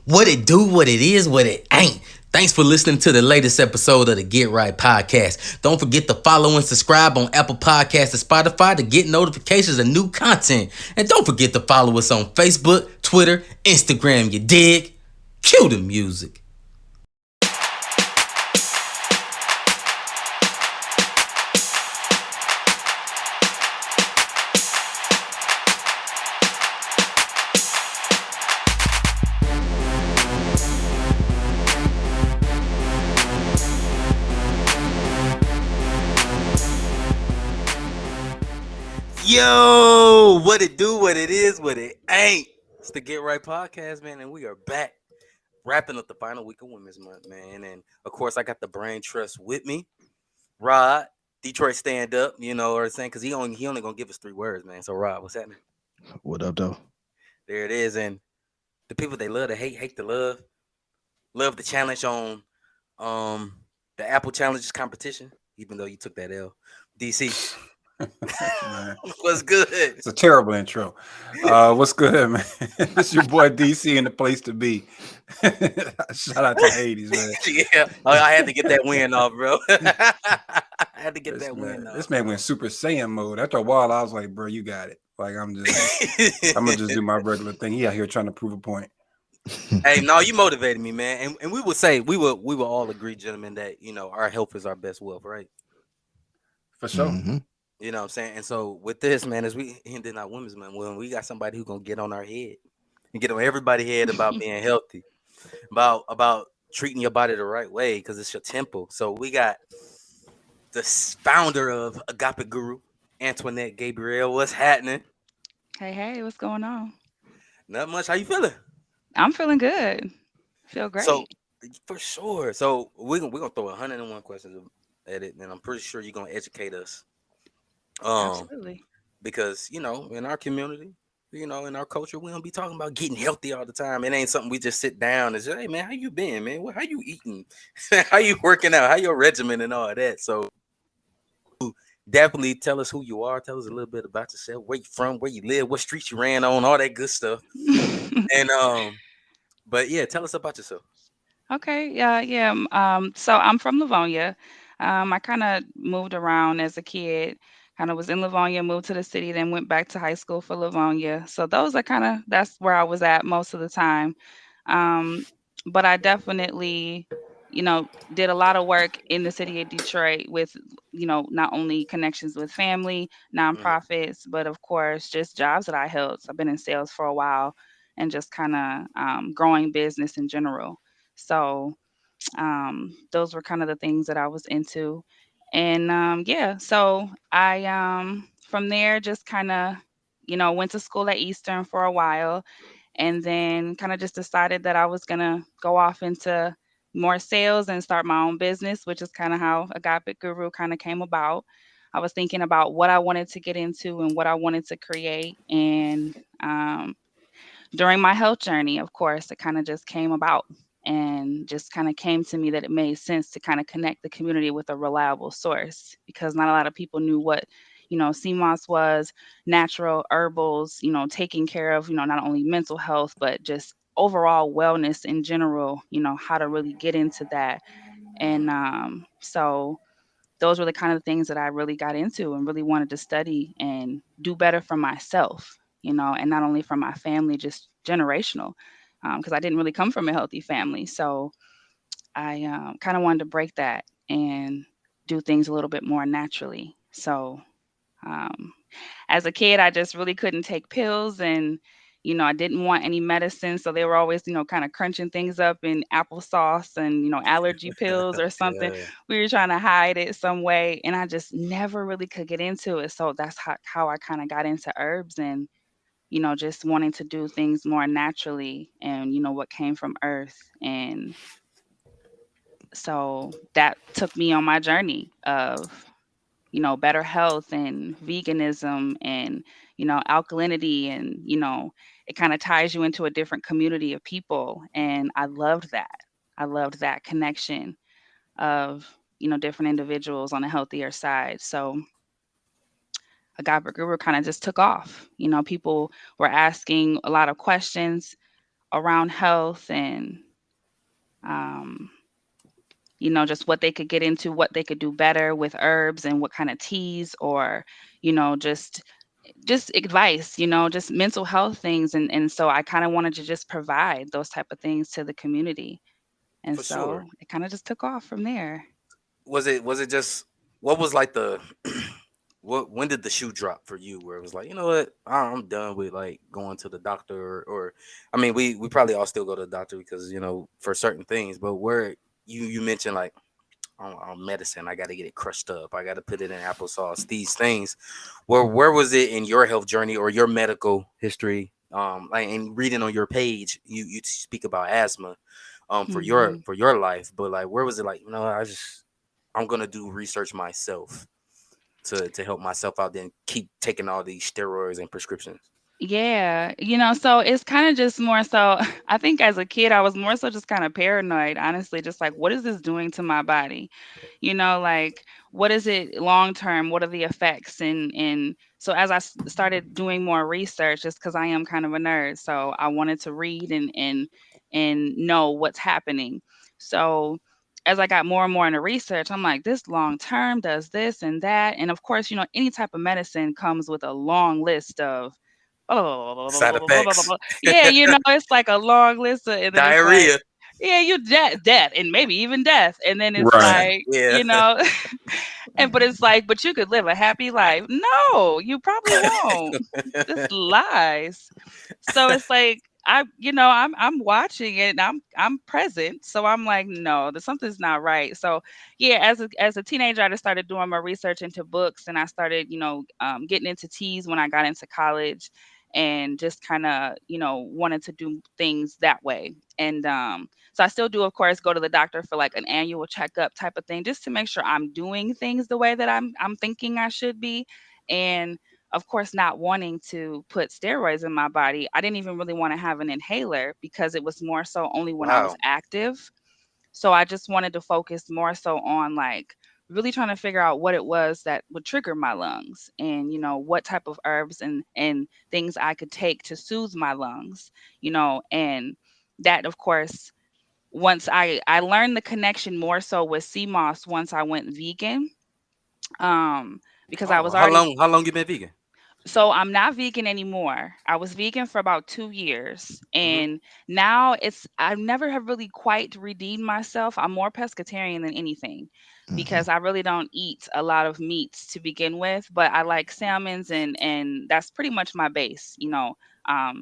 What it do, what it is, what it ain't. Thanks for listening to the latest episode of the Get Right Podcast. Don't forget to follow and subscribe on Apple Podcasts and Spotify to get notifications of new content. And don't forget to follow us on Facebook, Twitter, Instagram, you dig? Cue the music. Yo, what it do, what it is, what it ain't. It's the Get Right Podcast, man, and we are back wrapping up the final week of Women's Month, man. And of course, I got the brain trust with me, Rod, Detroit stand up, you know what I'm saying? Because he only gonna give us 3 words, man. So Rod, what's happening? What up, though? There it is. And the people they love to hate to love the challenge on the Apple Challenges competition, even though you took that L. DC. Man, What's good? it's a terrible intro. What's good, man? It's your boy DC in the place to be. Shout out to the 80s, man. Yeah, I had to get that win off, bro. I had to get This that man, win off. this man went Super Saiyan mode. After a while, I was like, bro, you got it. Like, I'm gonna just do my regular thing. He out here trying to prove a point. Hey, no, you motivated me, man. And we would say we will all agree, gentlemen, that our health is our best wealth, right? For sure. Mm-hmm. You know what I'm saying? And so with this, man, as we ended our Women's Month, when we got somebody who's gonna get on our head and get on everybody's head about being healthy, about treating your body the right way, because it's your temple. So we got the founder of Agapic Guru, Antuanette Gabriel. What's happening? Hey, what's going on? Not much. How you feeling? I'm feeling good. Feel great. So for sure. So we're gonna throw 101 questions at it, and I'm pretty sure you're gonna educate us. Absolutely. Because in our community, in our culture, we don't be talking about getting healthy all the time. It ain't something we just sit down and say, hey man, how you been, man? How you eating? How you working out? How your regimen and all that. So definitely tell us who you are. Tell us a little bit about yourself, where you from, where you live, what streets you ran on, all that good stuff. And but yeah, tell us about yourself. Okay, yeah. So I'm from Livonia. I kind of moved around as a kid. Kind of was in Livonia, moved to the city, then went back to high school for Livonia. So that's where I was at most of the time. Um, but I definitely, did a lot of work in the city of Detroit with, not only connections with family, Mhm. nonprofits, but of course just jobs that I held. So I've been in sales for a while and just kind of growing business in general. So those were kind of the things that I was into. And yeah, so I from there just kind of, went to school at Eastern for a while and then kind of just decided that I was going to go off into more sales and start my own business, which is kind of how Agapic Guru kind of came about. I was thinking about what I wanted to get into and what I wanted to create. And during my health journey, of course, it kind of just came about and just kind of came to me that it made sense to kind of connect the community with a reliable source because not a lot of people knew what, CMOS was, natural herbals, taking care of, not only mental health, but just overall wellness in general, how to really get into that. And so those were the kind of things that I really got into and really wanted to study and do better for myself, and not only for my family, just generational, because I didn't really come from a healthy family. So I kind of wanted to break that and do things a little bit more naturally. So um, as a kid, I just really couldn't take pills and I didn't want any medicine. So they were always, kind of crunching things up in applesauce and, allergy pills or something. Yeah. We were trying to hide it some way. And I just never really could get into it. So that's how I kind of got into herbs and, just wanting to do things more naturally and, what came from earth. And so that took me on my journey of better health and veganism and, alkalinity and, it kind of ties you into a different community of people. And I loved that. I loved that connection of, different individuals on a healthier side. So Agape Guru kind of just took off. People were asking a lot of questions around health and um, just what they could get into, what they could do better with herbs and what kind of teas or, just advice, just mental health things. And so I kind of wanted to just provide those type of things to the community. And For sure. so it kind of just took off from there. Was it just what was like the what when did the shoe drop for you where it was like, you know what, I'm done with like going to the doctor or I mean we probably all still go to the doctor because for certain things, but where you mentioned like on medicine, I got to get it crushed up, I got to put it in applesauce, these things, where was it in your health journey or your medical history, like and reading on your page you speak about asthma for your Hmm. life, but like where was it like, I'm gonna do research myself to help myself out, then keep taking all these steroids and prescriptions. Yeah, so it's kind of just more so, I think as a kid, I was more so just kind of paranoid, honestly, just like, what is this doing to my body? Like, what is it long term? What are the effects? And so as I started doing more research, just because I am kind of a nerd, so I wanted to read and know what's happening. So as I got more and more into research, I'm like, this long term does this and that. And of course, any type of medicine comes with a long list of Side effects, yeah, it's like a long list of, and then it's like, diarrhea. yeah, you death, and maybe even death. And then it's Right. like, Yeah. and but it's like, but you could live a happy life. No, you probably won't. Just lies. So it's like I'm watching it and I'm present. So I'm like, no, there's something's not right. So yeah, as a teenager, I just started doing my research into books, and I started getting into teas when I got into college, and just kind of wanted to do things that way. And so I still do, of course, go to the doctor for like an annual checkup type of thing, just to make sure I'm doing things the way that I'm thinking I should be. And of course, not wanting to put steroids in my body, I didn't even really want to have an inhaler because it was more so only when I was Wow. active. So I just wanted to focus more so on like really trying to figure out what it was that would trigger my lungs, and what type of herbs and things I could take to soothe my lungs, and that, of course, once I learned the connection more so with sea moss once I went vegan, because I Oh, was already, how long you been vegan? so I'm not vegan anymore. I was vegan for about 2 years, Hmm. and now I never have really quite redeemed myself. I'm more pescatarian than anything, Mm-hmm. because I really don't eat a lot of meats to begin with, but I like salmons, and that's pretty much my base.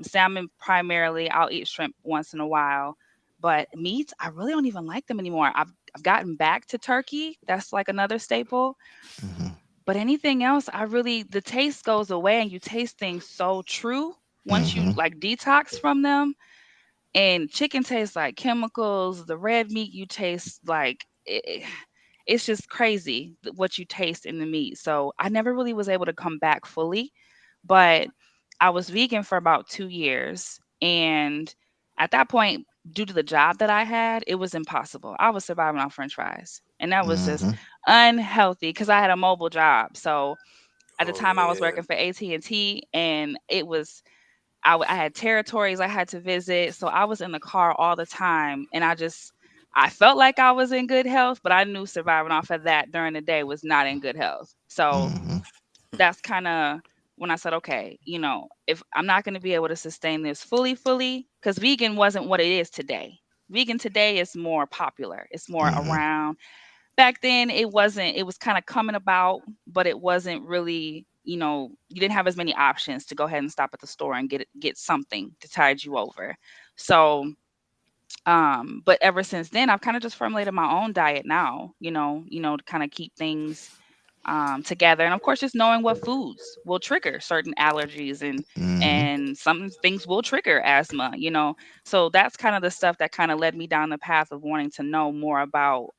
Salmon primarily. I'll eat shrimp once in a while, but meats I really don't even like them anymore. I've gotten back to turkey. That's like another staple, Mm-hmm. but anything else, the taste goes away, and you taste things so true once you Mm-hmm. like detox from them. And chicken tastes like chemicals. The red meat, you taste like it's just crazy what you taste in the meat. So I never really was able to come back fully, but I was vegan for about 2 years. And at that point, due to the job that I had, it was impossible. I was surviving on French fries. And that was just Mm-hmm. unhealthy because I had a mobile job. So at the Oh time I was yeah. working for AT&T, and it was I had territories I had to visit, so I was in the car all the time, and I felt like I was in good health, but I knew surviving off of that during the day was not in good health. So Mm-hmm. that's kind of when I said, okay, if I'm not going to be able to sustain this fully, because vegan wasn't what it is today. Vegan today is more popular. It's more Mm-hmm. around. Back then it wasn't. It was kind of coming about, but it wasn't really, you didn't have as many options to go ahead and stop at the store and get something to tide you over. So but ever since then I've kind of just formulated my own diet now, to kind of keep things together. And of course, just knowing what foods will trigger certain allergies, Mm-hmm. and some things will trigger asthma. So that's kind of the stuff that kind of led me down the path of wanting to know more about,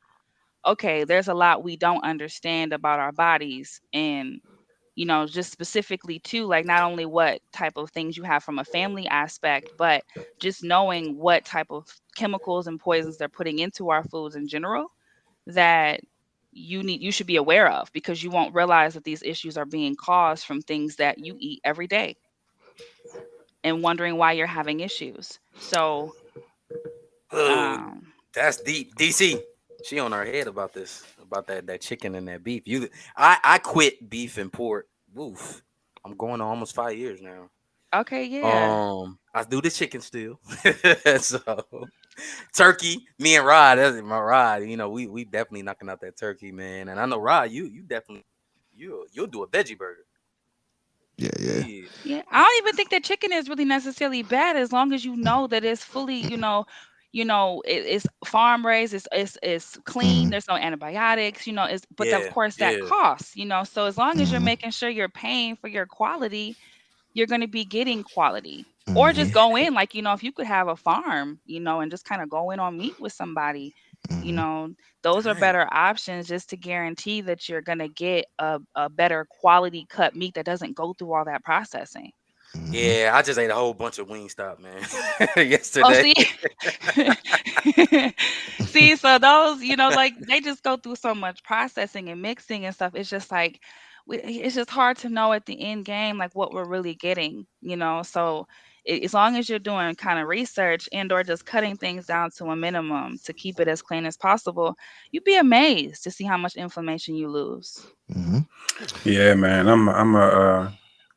okay, there's a lot we don't understand about our bodies. And, just specifically too, like not only what type of things you have from a family aspect, but just knowing what type of chemicals and poisons they're putting into our foods in general, that you should be aware of, because you won't realize that these issues are being caused from things that you eat every day. and wondering why you're having issues. So, Oh, um, that's deep. DC, she on her head about this, about that chicken and that beef. I quit beef and pork. Woof. I'm going on almost 5 years now. okay, yeah. I do the chicken still. So turkey, me and Rod, that's my Rod. You know, we definitely knocking out that turkey, man. And I know Rod, you definitely you'll do a veggie burger. Yeah, yeah. Yeah, Yeah, I don't even think that chicken is really necessarily bad as long as you know that it's fully, it's farm raised, it's clean, Mm-hmm. there's no antibiotics, it's but of yeah, course that yeah. costs. So as long as you're Mm-hmm. making sure you're paying for your quality, you're going to be getting quality. Or just Mm-hmm. go in like, if you could have a farm, and just kind of go in on meat with somebody, you Mm-hmm. know, those are Dang. better options just to guarantee that you're going to get a better quality cut meat that doesn't go through all that processing. Mm-hmm. Yeah, I just ate a whole bunch of Wingstop, man, Oh, yesterday. see? See, so those, like they just go through so much processing and mixing and stuff. It's just like it's just hard to know at the end game like what we're really getting. So as long as you're doing kind of research and or just cutting things down to a minimum to keep it as clean as possible, you'd be amazed to see how much inflammation you lose. Mm-hmm. Yeah, man. I'm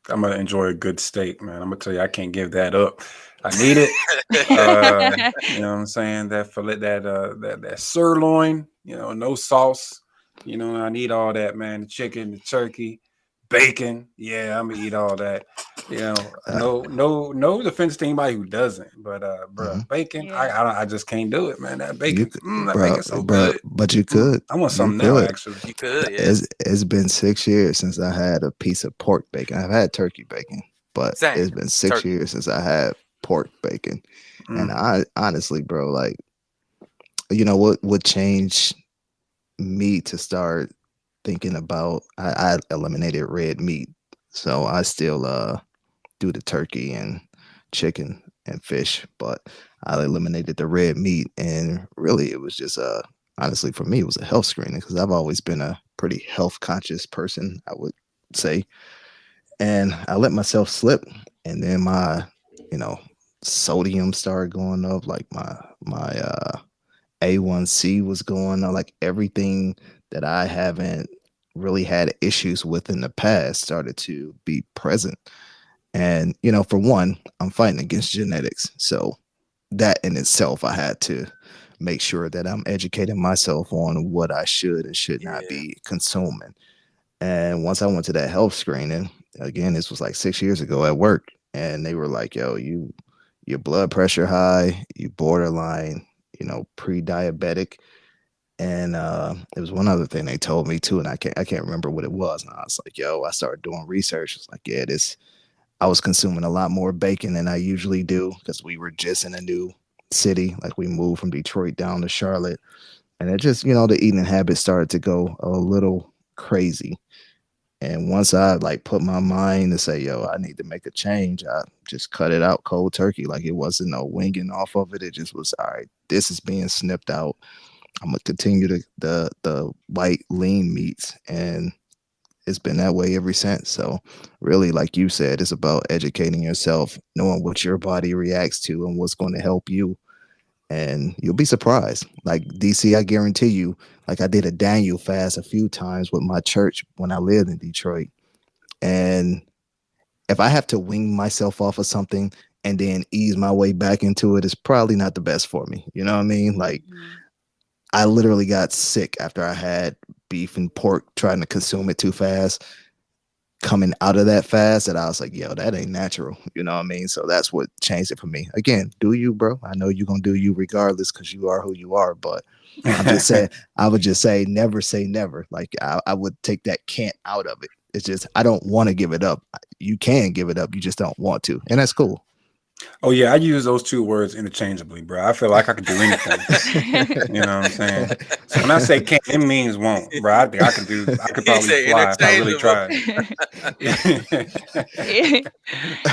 gonna enjoy a good steak, man. I'm gonna tell you, I can't give that up. I need it. You know what I'm saying? That fillet, that sirloin, no sauce. I need all that, man. The chicken, the turkey, bacon. Yeah, I'm gonna eat all that. Uh, No defense to anybody who doesn't, but mm-hmm. bruh, bacon, Yeah. I just can't do it, man. You, That bro, bacon's so bro, good. but you could, I want you some now, could. actually. You could, It's yes. it's been 6 years since I had a piece of pork bacon. I've had turkey bacon, but Same. it's been six Turkey. years since I had pork bacon. And Mm. I honestly, bro, like, what changed me to start thinking about, I eliminated red meat. So I still do the turkey and chicken and fish, but I eliminated the red meat. And really it was just honestly for me it was a health screening because I've always been a pretty health conscious person, I would say. And I let myself slip, and then my, you know, sodium started going up, like my A1C was going up, like everything that I haven't really had issues with in the past started to be present. And, for one, I'm fighting against genetics. So that in itself, I had to make sure that I'm educating myself on what I should and should not Yeah. be consuming. And once I went to that health screening, again, this was like 6 years ago at work, and they were like, yo, your blood pressure high, you borderline, pre-diabetic. And there was one other thing they told me too, and I can't remember what it was. And I was like, yo, I started doing research. It's like, yeah, this I was consuming a lot more bacon than I usually do because we were just in a new city. Like we moved from Detroit down to Charlotte. And it just, the eating habits started to go a little crazy. And once I like put my mind to say, yo, I need to make a change, I just cut it out cold turkey. Like it wasn't no winging off of it. It just was, all right, this is being snipped out. I'm gonna continue the white lean meats, and it's been that way ever since. So really, like you said, it's about educating yourself, knowing what your body reacts to and what's going to help you. And you'll be surprised. Like DC, I guarantee you, like I did a Daniel fast a few times with my church when I lived in Detroit. And if I have to wing myself off of something and then ease my way back into it, it's probably not the best for me. You know what I mean? Like Mhm. I literally got sick after I had beef and pork trying to consume it too fast. Coming out of that fast, that I was like, yo, that ain't natural. You know what I mean? So that's what changed it for me. Again, do you, bro? I know you're gonna do you regardless because you are who you are, but I'm just saying, I would just say never. Like I would take that can't out of it. It's just I don't want to give it up. You can give it up, you just don't want to. And that's cool. Oh yeah, I use those two words interchangeably, bro. I feel like I could do anything. You know what I'm saying? So when I say can't, it means won't, bro. I think I could do. I could He probably said fly if I really interchangeable. tried. It-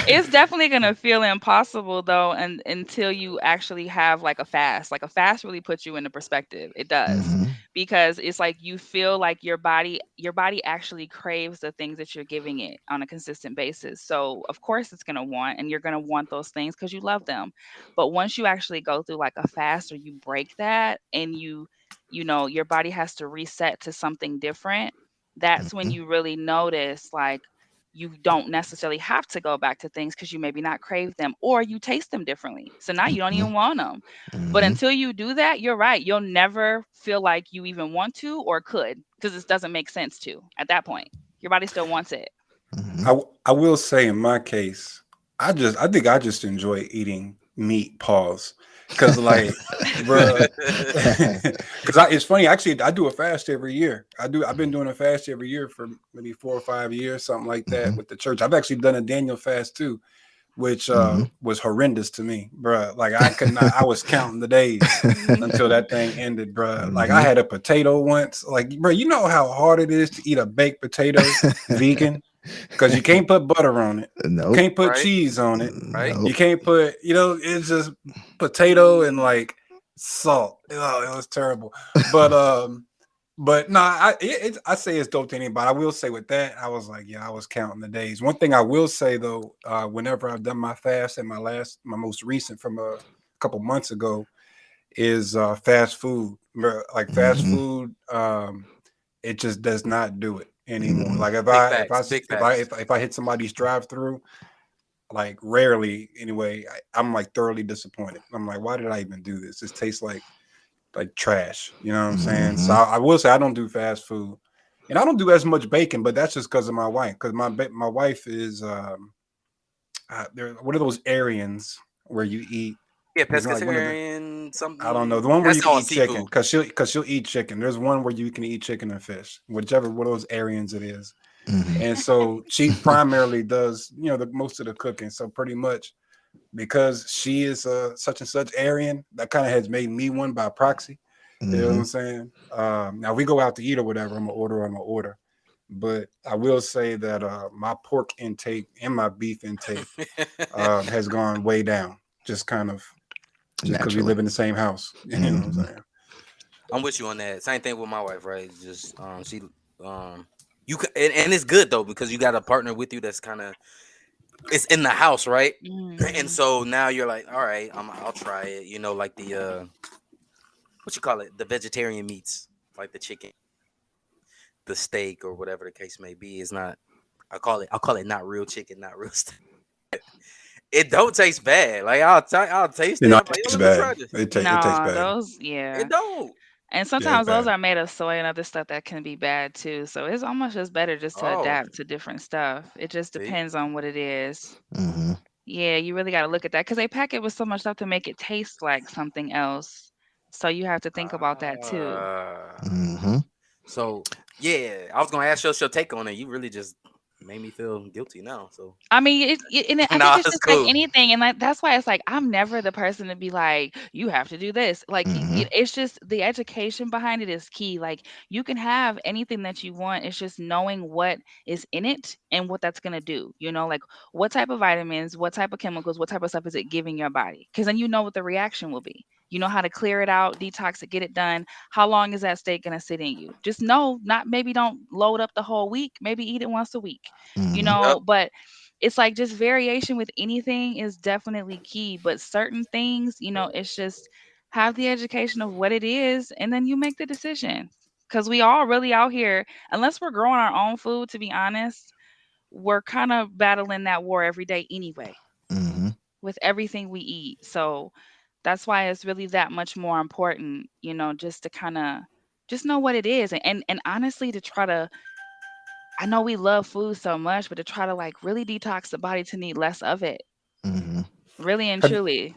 it's definitely gonna feel impossible though, and until you actually have like a fast. Like a fast really puts you into perspective. It does. Hmm. because it's like you feel like your body actually craves the things that you're giving it on a consistent basis. So of course it's going to want, and you're going to want those things because you love them. But once you actually go through like a fast, or you break that, and your body has to reset to something different, that's when Mhm. you really notice, like, you don't necessarily have to go back to things because you maybe not crave them, or you taste them differently, so now you don't Mhm. even want them. But Mhm. until you do that, you're right. You'll never feel like you even want to or could, because it doesn't make sense to at that point. Your body still wants it. Mhm. I will say in my case, I think I just enjoy eating meat. Pause, because like, bruh, because it's funny. Actually, I do a fast every year. I've been doing a fast every year for maybe 4 or 5 years, something like that, Mhm. with the church. I've actually done a Daniel fast too, which Mhm. was horrendous to me, bruh. Like I could not. I was counting the days until that thing ended, bruh. Like I Mhm. had a potato once. Like, bruh, you know how hard it is to eat a baked potato vegan, because you can't put butter on it, you Nope. can't put Right, cheese on it, right. you Nope. can't put, it's just potato and Mm. like salt. Oh, it was terrible. But no, I say it's dope to anybody. I will say with that, I was like, yeah, I was counting the days. One thing I will say though, whenever I've done my fast, and my most recent from a couple months ago, is fast food. Like fast Mhm. food, it just does not do it anymore. Mhm. Like Big facts, big facts. if I hit somebody's drive through, like rarely anyway, I'm like thoroughly disappointed. I'm like, why did I even do this? This tastes like trash. You know what I'm saying? So Mhm. I will say I don't do fast food, and I don't do as much bacon, but that's just because of my wife. Because my wife is there. What are those Aryans where you eat? Yeah, There's like one of the, pescatarian, I don't know, something. the one where you That's can all eat chicken, seafood. because she'll eat chicken. There's one where you can eat chicken and fish, whichever one of those Aryans it is. Mhm. And so she primarily does, the most of the cooking. So pretty much, because she is such and such Aryan, that kind of has made me one by proxy. You know what I'm Mhm. saying? Now we go out to eat or whatever, I'm gonna order. But I will say that my pork intake and my beef intake has gone way down. Just kind of, just because we Naturally. live in the same house. You know what I'm Mhm. saying? I'm with you on that. Same thing with my wife, right? Just she you can, and it's good though because you got a partner with you that's kind of it's in the house, right? And Mm. so now you're like, all right, I'll try it. You know, like the what you call it, the vegetarian meats, like the chicken, the steak, or whatever the case may be. Is not. I'll call it not real chicken, not real steak. It don't taste bad. Like I'll taste You it. know, I'm it like, yo, tastes let me bad. try this. It tastes No, bad. those, It yeah. don't. And Yeah, it's sometimes those bad. are made of soy and other stuff that can be bad too. So it's almost just better just to Oh, adapt to different stuff. It just see. depends on what it is. Mhm. Yeah, you really got to look at that because they pack it with so much stuff to make it taste like something else. So you have to think about that too. Ah. Mhm. So yeah, I was gonna ask your take on it. You really just made me feel guilty now. So I mean, I think nah, it's it's just like cool. anything, and like that's why it's like I'm never the person to be like, you have to do this. Like Mhm. it's just the education behind it is key. Like you can have anything that you want. It's just knowing what is in it and what that's gonna do. Like what type of vitamins, what type of chemicals, what type of stuff is it giving your body? Because then you know what the reaction will be. You know how to clear it out, detox it, get it done. How long is that steak gonna sit in you? Just know, not maybe don't load up the whole week. Maybe eat it once a week. Mhm. Yep. But it's like just variation with anything is definitely key. But certain things, it's just have the education of what it is and then you make the decision. Because we all really out here, unless we're growing our own food, to be honest, we're kind of battling that war every day anyway Mhm. with everything we eat. So that's why it's really that much more important, just to kind of just know what it is and honestly to try to, I know we love food so much, but to try to like really detox the body to need less of it. Mhm. Really and Have truly.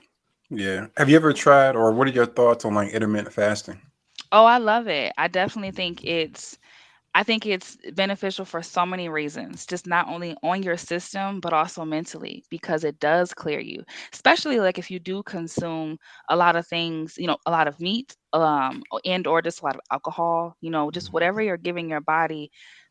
Yeah. Have you ever tried, or what are your thoughts on like intermittent fasting? Oh, I love it. I think it's beneficial for so many reasons, just not only on your system, but also mentally, because it does clear you. Especially like if you do consume a lot of things, a lot of meat, and or just a lot of alcohol, just whatever you're giving your body,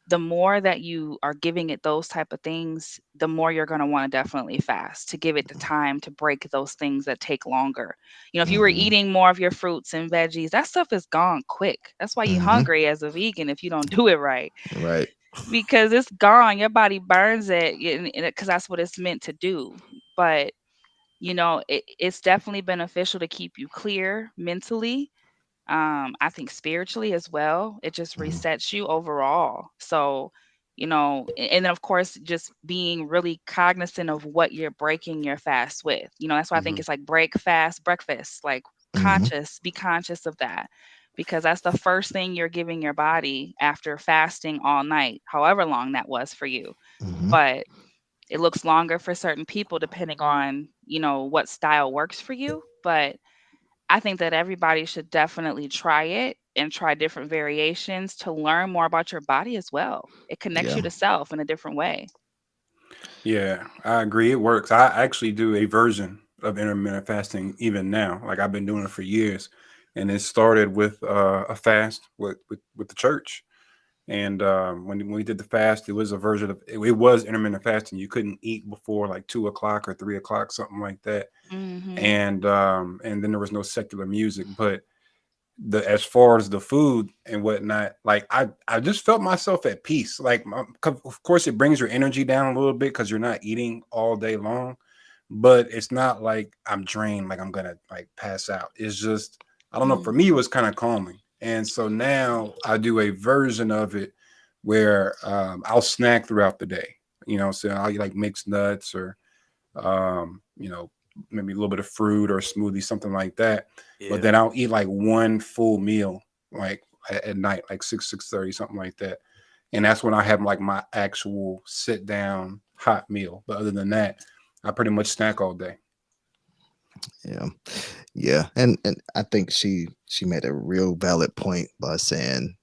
the more that you are giving it those type of things, the more you're going to want to definitely fast to give it the time to break those things that take longer. If you were Hmm. eating more of your fruits and veggies, that stuff is gone quick. That's why you're Hmm. hungry as a vegan if you don't do it right, Right. because it's gone. Your body burns it because that's what it's meant to do. But it's definitely beneficial to keep you clear mentally. I think spiritually as well, it just Mhm. resets you overall. So, and then of course, just being really cognizant of what you're breaking your fast with. That's why I think Hmm. it's like break fast breakfast, like Hmm. be conscious of that, because that's the first thing you're giving your body after fasting all night, however long that was for you. Hmm. But it looks longer for certain people depending on, what style works for you. But I think that everybody should definitely try it and try different variations to learn more about your body as well. It connects Yeah. you to self in a different way. Yeah, I agree. It works. I actually do a version of intermittent fasting even now. Like I've been doing it for years, and it started with a fast with the church. And when we did the fast, it was a version of it was intermittent fasting. You couldn't eat before like 2 o'clock or 3 o'clock, something like that. Mhm. And then there was no secular music. But the as far as the food and whatnot, like I just felt myself at peace. Like of course it brings your energy down a little bit because you're not eating all day long, but it's not like I'm drained, like I'm gonna like pass out. It's just I don't know. For me, it Mhm. was kind of calming, and so now I do a version of it where I'll snack throughout the day. So I'll eat like mixed nuts or maybe a little bit of fruit or a smoothie, something like that. But Yeah. then I'll eat like one full meal, like at night, like 6:30, something like that. And that's when I have like my actual sit down hot meal. But other than that, I pretty much snack all day. Yeah. Yeah. And I think she made a real valid point by saying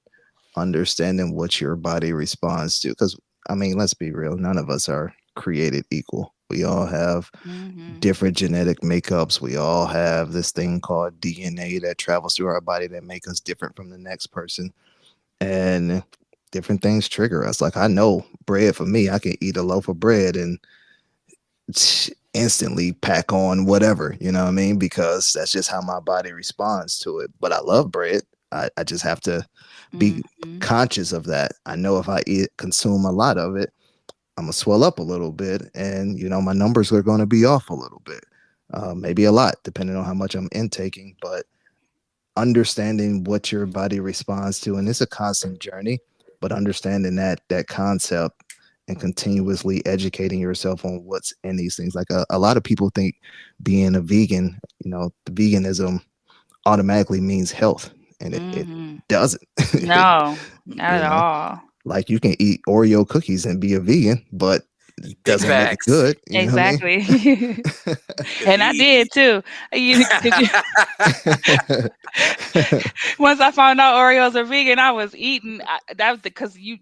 understanding what your body responds to. Because I mean, let's be real, none of us are created equal. We all have Mhm. different genetic makeups. We all have this thing called DNA that travels through our body that make us different from the next person. And different things trigger us. Like I know bread for me, I can eat a loaf of bread and instantly pack on whatever, you know what I mean? Because that's just how my body responds to it. But I love bread. I just have to be Mhm. conscious of that. I know if I consume a lot of it, I'm gonna swell up a little bit, and my numbers are gonna be off a little bit, maybe a lot, depending on how much I'm intaking. But understanding what your body responds to, and it's a constant journey, but understanding that concept and continuously educating yourself on what's in these things. Like a lot of people think being a vegan, the veganism automatically means health, and it Mhm. doesn't. it, No, not you at know, all. like you can eat Oreo cookies and be a vegan, but it Big doesn't make it facts. good. You know what I Exactly. Because And I did too. Once I found out Oreos are vegan, I was eating. That was because you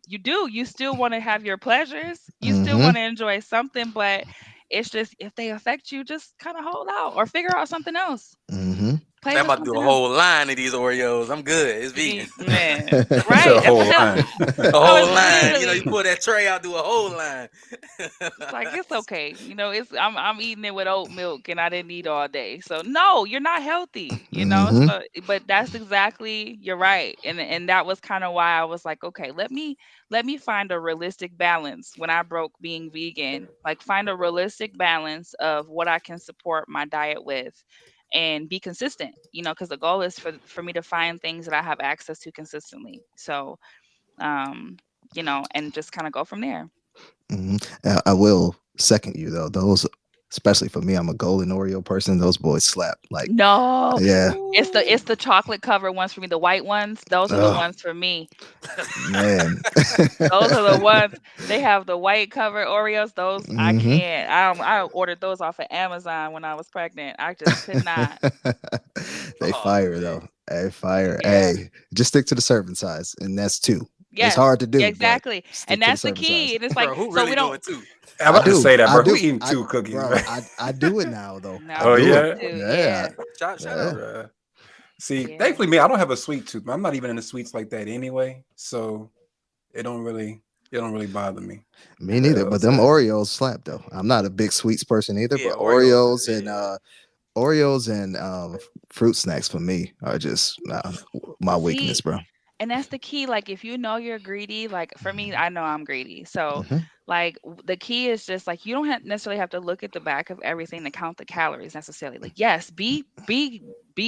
still want to have your pleasures. You still Hmm. want to enjoy something, but it's just if they affect you, just kind of hold out or figure out something else. Hmm. Play I'm with about to do something a else. whole line of these Oreos. I'm good. It's vegan. Man, You said right? a That's whole what line. A I whole was line. You literally. pull that tray out, do a whole line. It's like it's okay. I'm eating it with oat milk and I didn't eat all day. So no, you're not healthy, Hmm. So but that's exactly you're right. And that was kind of why I was like, okay, let me find a realistic balance when I broke being vegan. Like find a realistic balance of what I can support my diet with and be consistent, because the goal is for me to find things that I have access to consistently. So and just kind of go from there. Hmm. I will second you though. Those, especially for me, I'm a golden Oreo person. Those boys slap. Like, No, yeah, it's the chocolate covered ones for me, the white ones, those are the oh ones for me. man. Those are the ones they have the white covered Oreos, those I Hmm. can't. I ordered those off of Amazon when I was pregnant. I just could not. They Oh fire man. though. Hey, fire. Yeah. Hey, just stick to the serving size, and that's two. It's Yes, hard to do, but exactly, stick and to the that's the serving key, size. and it's Bro, like, who so really we doing don't. two? I'm I about to do. say that, I bro. Who do. eating two cookies, Bro, man? I do it now though. I Now Oh we do do it. yeah. too, Yeah. yeah, Shout Yeah. out. Bruh. See, yeah. thankfully, me, I don't have a sweet tooth. I'm not even into sweets like that anyway, so it don't really It don't really bother me. Me You neither. know what I'm But them saying? Oreos slap though. I'm not a big sweets person either, Yeah, but Oreos is Oreos and fruit snacks for me are just my weakness, See, bro. and that's the key. Like, if you know you're greedy, like for me, I know I'm greedy. So, Hmm. like, the key is just like you don't necessarily have to look at the back of everything to count the calories necessarily. Like, yes, be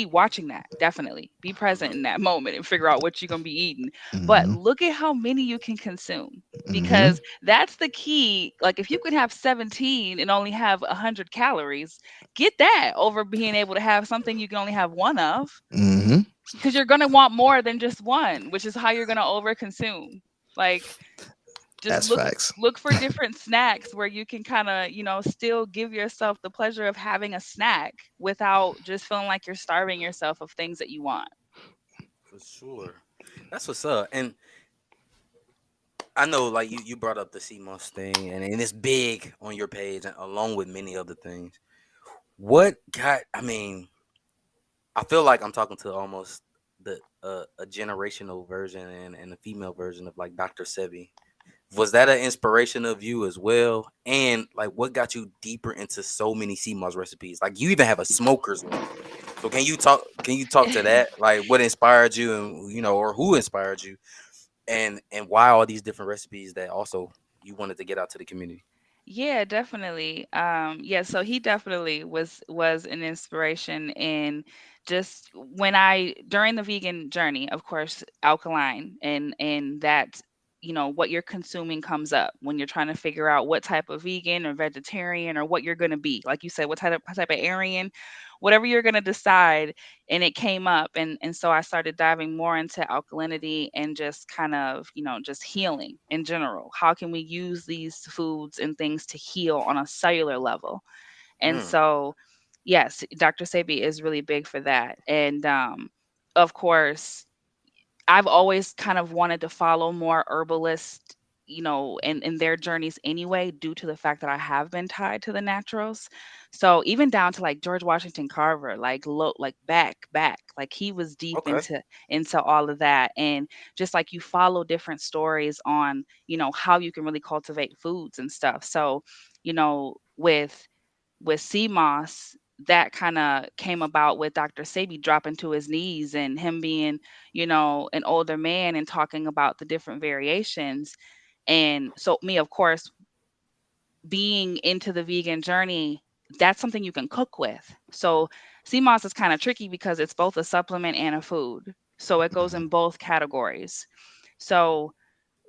watching that. Definitely be present in that moment and figure out what you're gonna be eating. But Hmm. look at how many you can consume, Hmm. because that's the key. Like, if you could have 17 and only have 100 calories, get that over being able to have something you can only have one of, Hmm. because you're gonna want more than just one, which is how you're gonna overconsume. Like, just That's facts. look for different snacks where you can kind of, still give yourself the pleasure of having a snack without just feeling like you're starving yourself of things that you want. for sure. That's what's up. And I know, like you brought up the CMOS thing, and it's big on your page, along with many other things. What got? I mean, I feel like I'm talking to almost the a generational version and a female version of like Dr. Sebi. Was that an inspiration of you as well? And like, what got you deeper into so many CMOS recipes? Like, you even have a smokers one. So can you talk? Can you talk to that? Like, what inspired you, and or who inspired you, and why all these different recipes that also you wanted to get out to the community? Yeah, definitely. Yeah, so he definitely was an inspiration in just when I during the vegan journey, of course, alkaline and that what you're consuming comes up when you're trying to figure out what type of vegan or vegetarian or what you're going to be. Like you said, what type of Aryan, whatever you're going to decide, and it came up, and so I started diving more into alkalinity and just kind of, just healing in general. How can we use these foods and things to heal on a cellular level? And Mm, so, yes, Dr. Sebi is really big for that. And of course, I've always kind of wanted to follow more herbalist, in their journeys anyway, due to the fact that I have been tied to the naturals. So even down to like George Washington Carver, like like back, like he was deep okay. into all of that, and just like you follow different stories on, how you can really cultivate foods and stuff. So, with CMOS, that kind of came about with Dr. Sebi dropping to his knees and him being, an older man and talking about the different variations. And so, me, of course, being into the vegan journey, that's something you can cook with. So, CMOS is kind of tricky because it's both a supplement and a food. So, it goes Hmm. in both categories. So,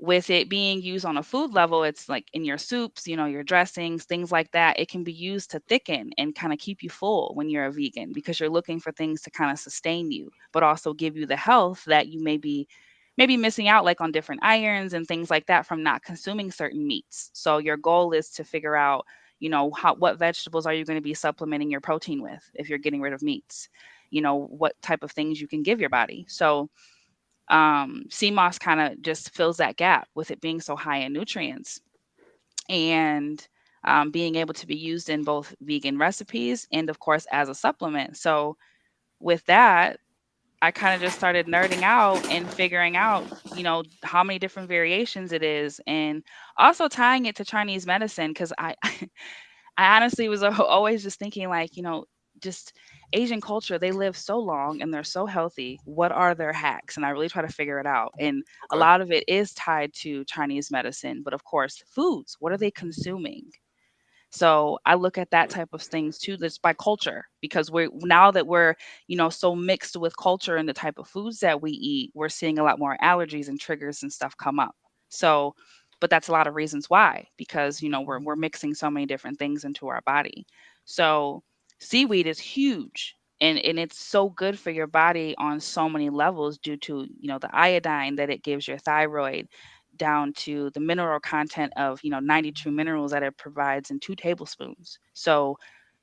with it being used on a food level, it's like in your soups, your dressings, things like that. It can be used to thicken and kind of keep you full when you're a vegan, because you're looking for things to kind of sustain you, but also give you the health that you may be maybe missing out, like on different irons and things like that from not consuming certain meats. So your goal is to figure out, what vegetables are you going to be supplementing your protein with if you're getting rid of meats, what type of things you can give your body. So CMOS kind of just fills that gap with it being so high in nutrients, and being able to be used in both vegan recipes and, of course, as a supplement. So, with that, I kind of just started nerding out and figuring out, how many different variations it is, and also tying it to Chinese medicine, because I honestly was always just thinking, like, just Asian culture, they live so long and they're so healthy. What are their hacks? And I really try to figure it out. And a Okay. lot of it is tied to Chinese medicine, but of course, foods. What are they consuming? So I look at that type of things too, that's by culture, because we're now that we're, so mixed with culture and the type of foods that we eat, we're seeing a lot more allergies and triggers and stuff come up. So, but that's a lot of reasons why, because we're mixing so many different things into our body. So seaweed is huge. And it's so good for your body on so many levels due to, the iodine that it gives your thyroid, down to the mineral content of 92 minerals that it provides in 2 tablespoons. So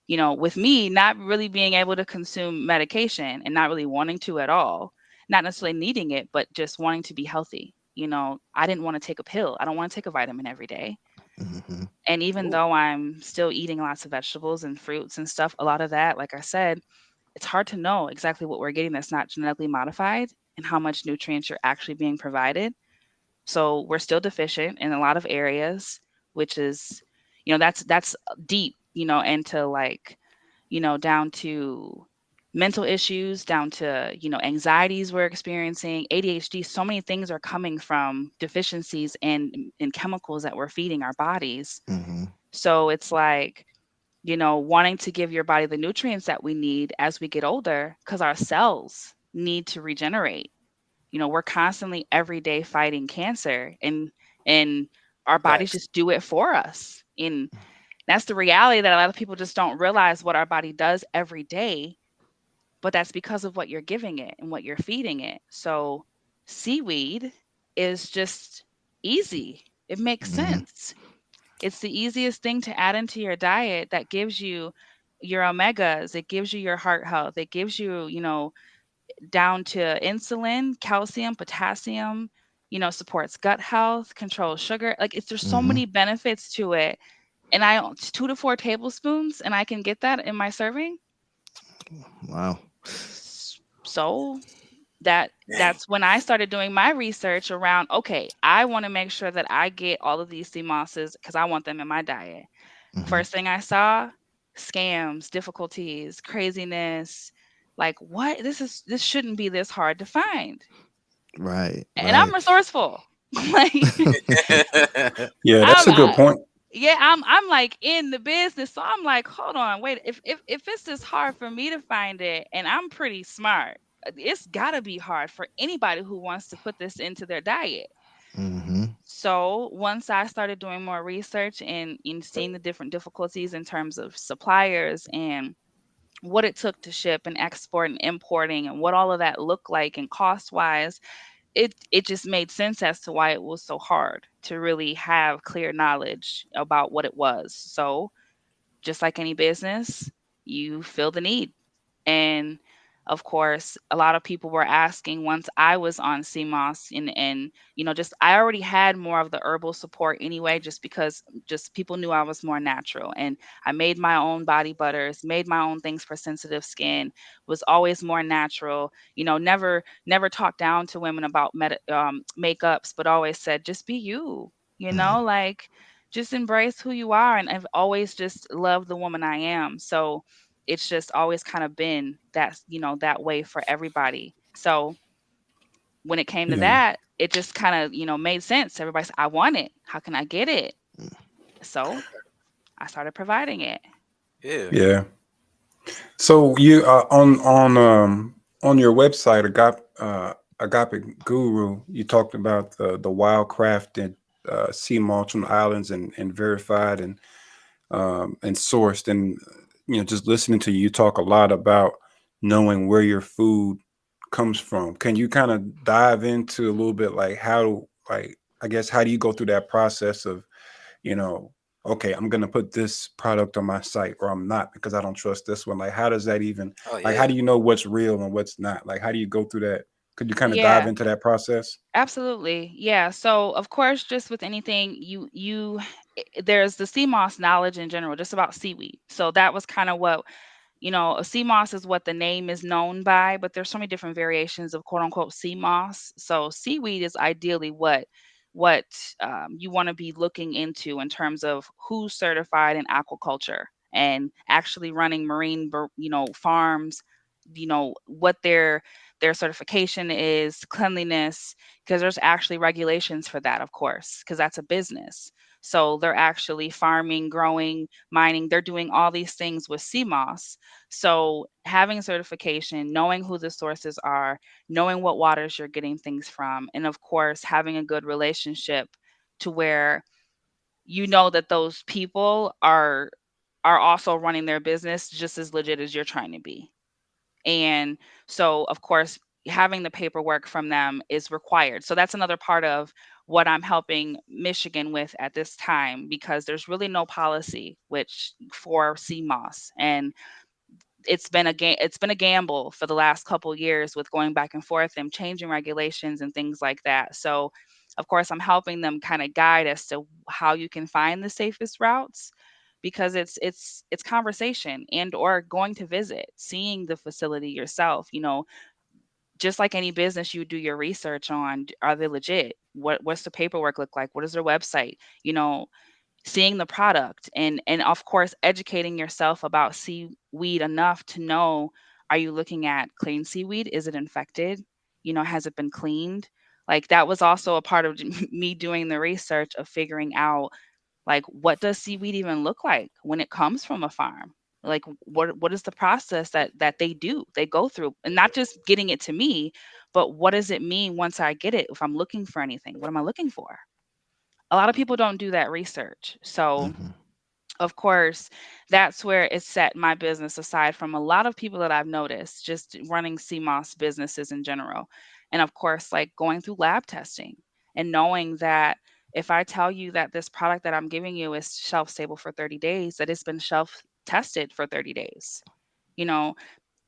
with me not really being able to consume medication and not really wanting to at all, not necessarily needing it, but just wanting to be healthy, I didn't want to take a pill. I don't want to take a vitamin every day. Hmm. And even Ooh, though I'm still eating lots of vegetables and fruits and stuff, a lot of that, like I said, it's hard to know exactly what we're getting that's not genetically modified and how much nutrients you're actually being provided. So we're still deficient in a lot of areas, which is, that's deep, into like, down to mental issues, down to, anxieties we're experiencing, ADHD. So many things are coming from deficiencies in chemicals that we're feeding our bodies. Mm-hmm. So it's like, wanting to give your body the nutrients that we need as we get older, because our cells need to regenerate. We're constantly every day fighting cancer, and our bodies Facts. just do it for us. And that's the reality, that a lot of people just don't realize what our body does every day, but that's because of what you're giving it and what you're feeding it. So seaweed is just easy. It makes Mm-hmm. sense. It's the easiest thing to add into your diet that gives you your omegas, it gives you your heart health, it gives you, down to insulin, calcium, potassium, supports gut health, controls sugar. Like, it's there's so Mm-hmm. many benefits to it. And 2 to 4 tablespoons, and I can get that in my serving. Wow. So that's when I started doing my research around, okay, I want to make sure that I get all of these sea mosses because I want them in my diet. Mm-hmm. First thing I saw, scams, difficulties, craziness. Like, what? This shouldn't be this hard to find. Right. And I'm Right. resourceful. Like, Yeah, that's I'm a good point. yeah, I'm like in the business, so I'm like, hold on, wait. If it's this hard for me to find it, and I'm pretty smart, it's got to be hard for anybody who wants to put this into their diet. Mm-hmm. So once I started doing more research and seeing the different difficulties in terms of suppliers and what it took to ship and export and importing and what all of that looked like and cost wise, it just made sense as to why it was so hard to really have clear knowledge about what it was. So just like any business, you feel the need. And of course, a lot of people were asking once I was on CMOS, and just I already had more of the herbal support anyway, just because just people knew I was more natural. And I made my own body butters, made my own things for sensitive skin, was always more natural, never talked down to women about makeups, but always said, just be you, like just embrace who you are. And I've always just loved the woman I am. So it's just always kind of been that, that way for everybody. So when it came to Yeah, that, it just kind of, made sense. Everybody said, I want it. How can I get it? So I started providing it. Yeah. yeah. So you on your website, Agapic Guru, you talked about the wildcrafted sea mulch on islands and verified and sourced, and just listening to you, you talk a lot about knowing where your food comes from. Can you kind of dive into a little bit, like how, like, I guess, how do you go through that process of, you know, okay, I'm gonna put this product on my site, or I'm not because I don't trust this one. Like, how does that even, Oh like, how yeah. do you know what's real and what's not? Like, how do you go through that? Could you kind of dive Yeah, into that process? absolutely. Yeah. So of course, just with anything, there's the sea moss knowledge in general, just about seaweed. So that was kind of what, a sea moss is what the name is known by, but there's so many different variations of quote unquote sea moss. So seaweed is ideally what you want to be looking into in terms of who's certified in aquaculture and actually running marine, farms. What their certification is, cleanliness, because there's actually regulations for that, of course, because that's a business. So they're actually farming, growing, mining. They're doing all these things with CMOS. So having certification, knowing who the sources are, knowing what waters you're getting things from, and of course having a good relationship to where you know that those people are also running their business just as legit as you're trying to be. And so, of course, having the paperwork from them is required. So that's another part of what I'm helping Michigan with at this time, because there's really no policy which for CMOS. And it's been a gamble for the last couple years with going back and forth and changing regulations and things like that. So of course I'm helping them kind of guide as to how you can find the safest routes, because it's conversation and or going to visit, seeing the facility yourself, just like any business, you do your research on, are they legit? What's the paperwork look like? What is their website? You know, seeing the product, and of course educating yourself about seaweed enough to know, are you looking at clean seaweed? Is it infected? You know, has it been cleaned? Like that was also a part of me doing the research of figuring out, like, what does seaweed even look like when it comes from a farm? Like what is the process that they go through, and not just getting it to me, but what does it mean once I get it? If I'm looking for anything, what am I looking for? A lot of people don't do that research. So, Hmm. of course, that's where it set my business aside from a lot of people that I've noticed just running CMOS businesses in general. And of course, like going through lab testing and knowing that if I tell you that this product that I'm giving you is shelf stable for 30 days, that it's been shelf tested for 30 days. You know,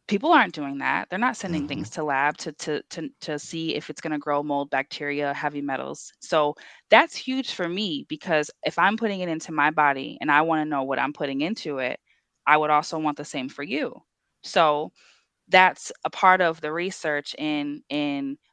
people aren't doing that. They're not sending Hmm. things to lab to see if it's going to grow mold, bacteria, heavy metals. So that's huge for me, because if I'm putting it into my body and I want to know what I'm putting into it, I would also want the same for you. So that's a part of the research in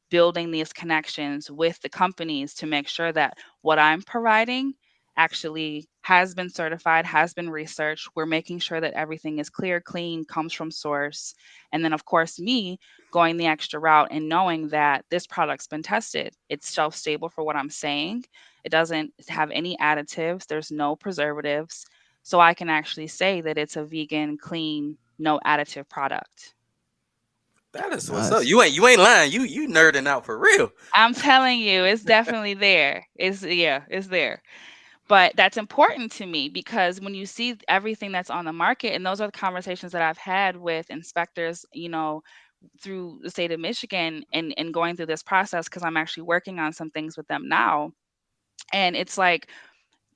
building these connections with the companies to make sure that what I'm providing actually has been certified, has been researched. We're making sure that everything is clear, clean, comes from source. And then of course me going the extra route and knowing that this product's been tested. It's shelf stable for what I'm saying. It doesn't have any additives, there's no preservatives. So I can actually say that it's a vegan, clean, no additive product. That is what's up. Nice. You ain't lying. You nerding out for real. I'm telling you, it's definitely there. It's yeah, it's there. But that's important to me because when you see everything that's on the market, and those are the conversations that I've had with inspectors, you know, through the state of Michigan and going through this process, because I'm actually working on some things with them now. And it's like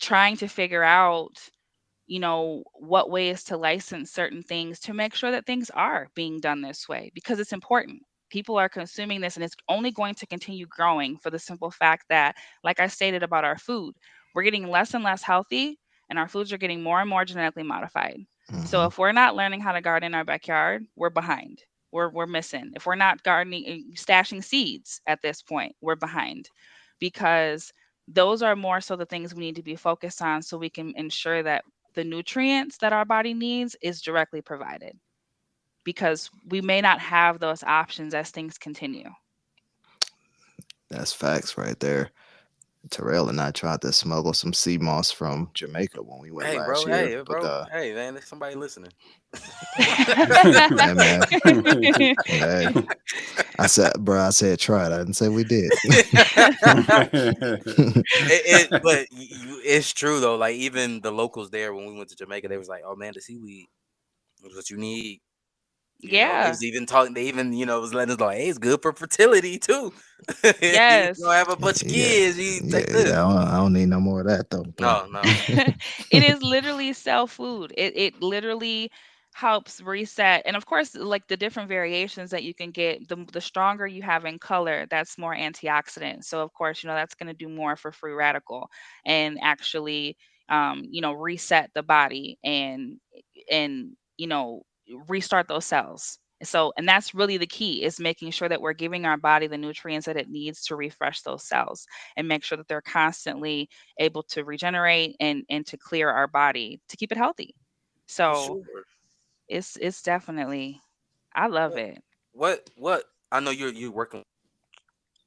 trying to figure out, you know, what ways to license certain things to make sure that things are being done this way, because it's important. People are consuming this and it's only going to continue growing for the simple fact that, like I stated about our food, we're getting less and less healthy and our foods are getting more and more genetically modified. So Hmm. if we're not learning how to garden in our backyard, we're behind. We're missing. If we're not gardening, stashing seeds at this point, we're behind, because those are more so the things we need to be focused on so we can ensure that the nutrients that our body needs is directly provided, because we may not have those options as things continue. That's facts right there. Terrell and I tried to smuggle some sea moss from Jamaica when we went Hey, bro. last year, Hey, but bro. Hey, man. There's somebody listening. hey man, hey, I said try it. I didn't say we did. But it's true though. Like even the locals there when we went to Jamaica, they was like, "Oh man, the seaweed is what you need." You know, they Yeah. was even talking. They even was letting us know, "Hey, it's good for fertility too. You Yes. gonna have a bunch of Yeah, kids. You yeah, take yeah. this." I don't need no more of that though. But No, no. It is literally cell food. It literally helps reset. And of course, like the different variations that you can get, the stronger you have in color, that's more antioxidant. So of course, you know, that's going to do more for free radical and actually you know, reset the body and you know, restart those cells. So, and that's really the key, is making sure that we're giving our body the nutrients that it needs to refresh those cells and make sure that they're constantly able to regenerate and to clear our body to keep it healthy. For So sure. it's definitely, I love What? it. What? I know you're working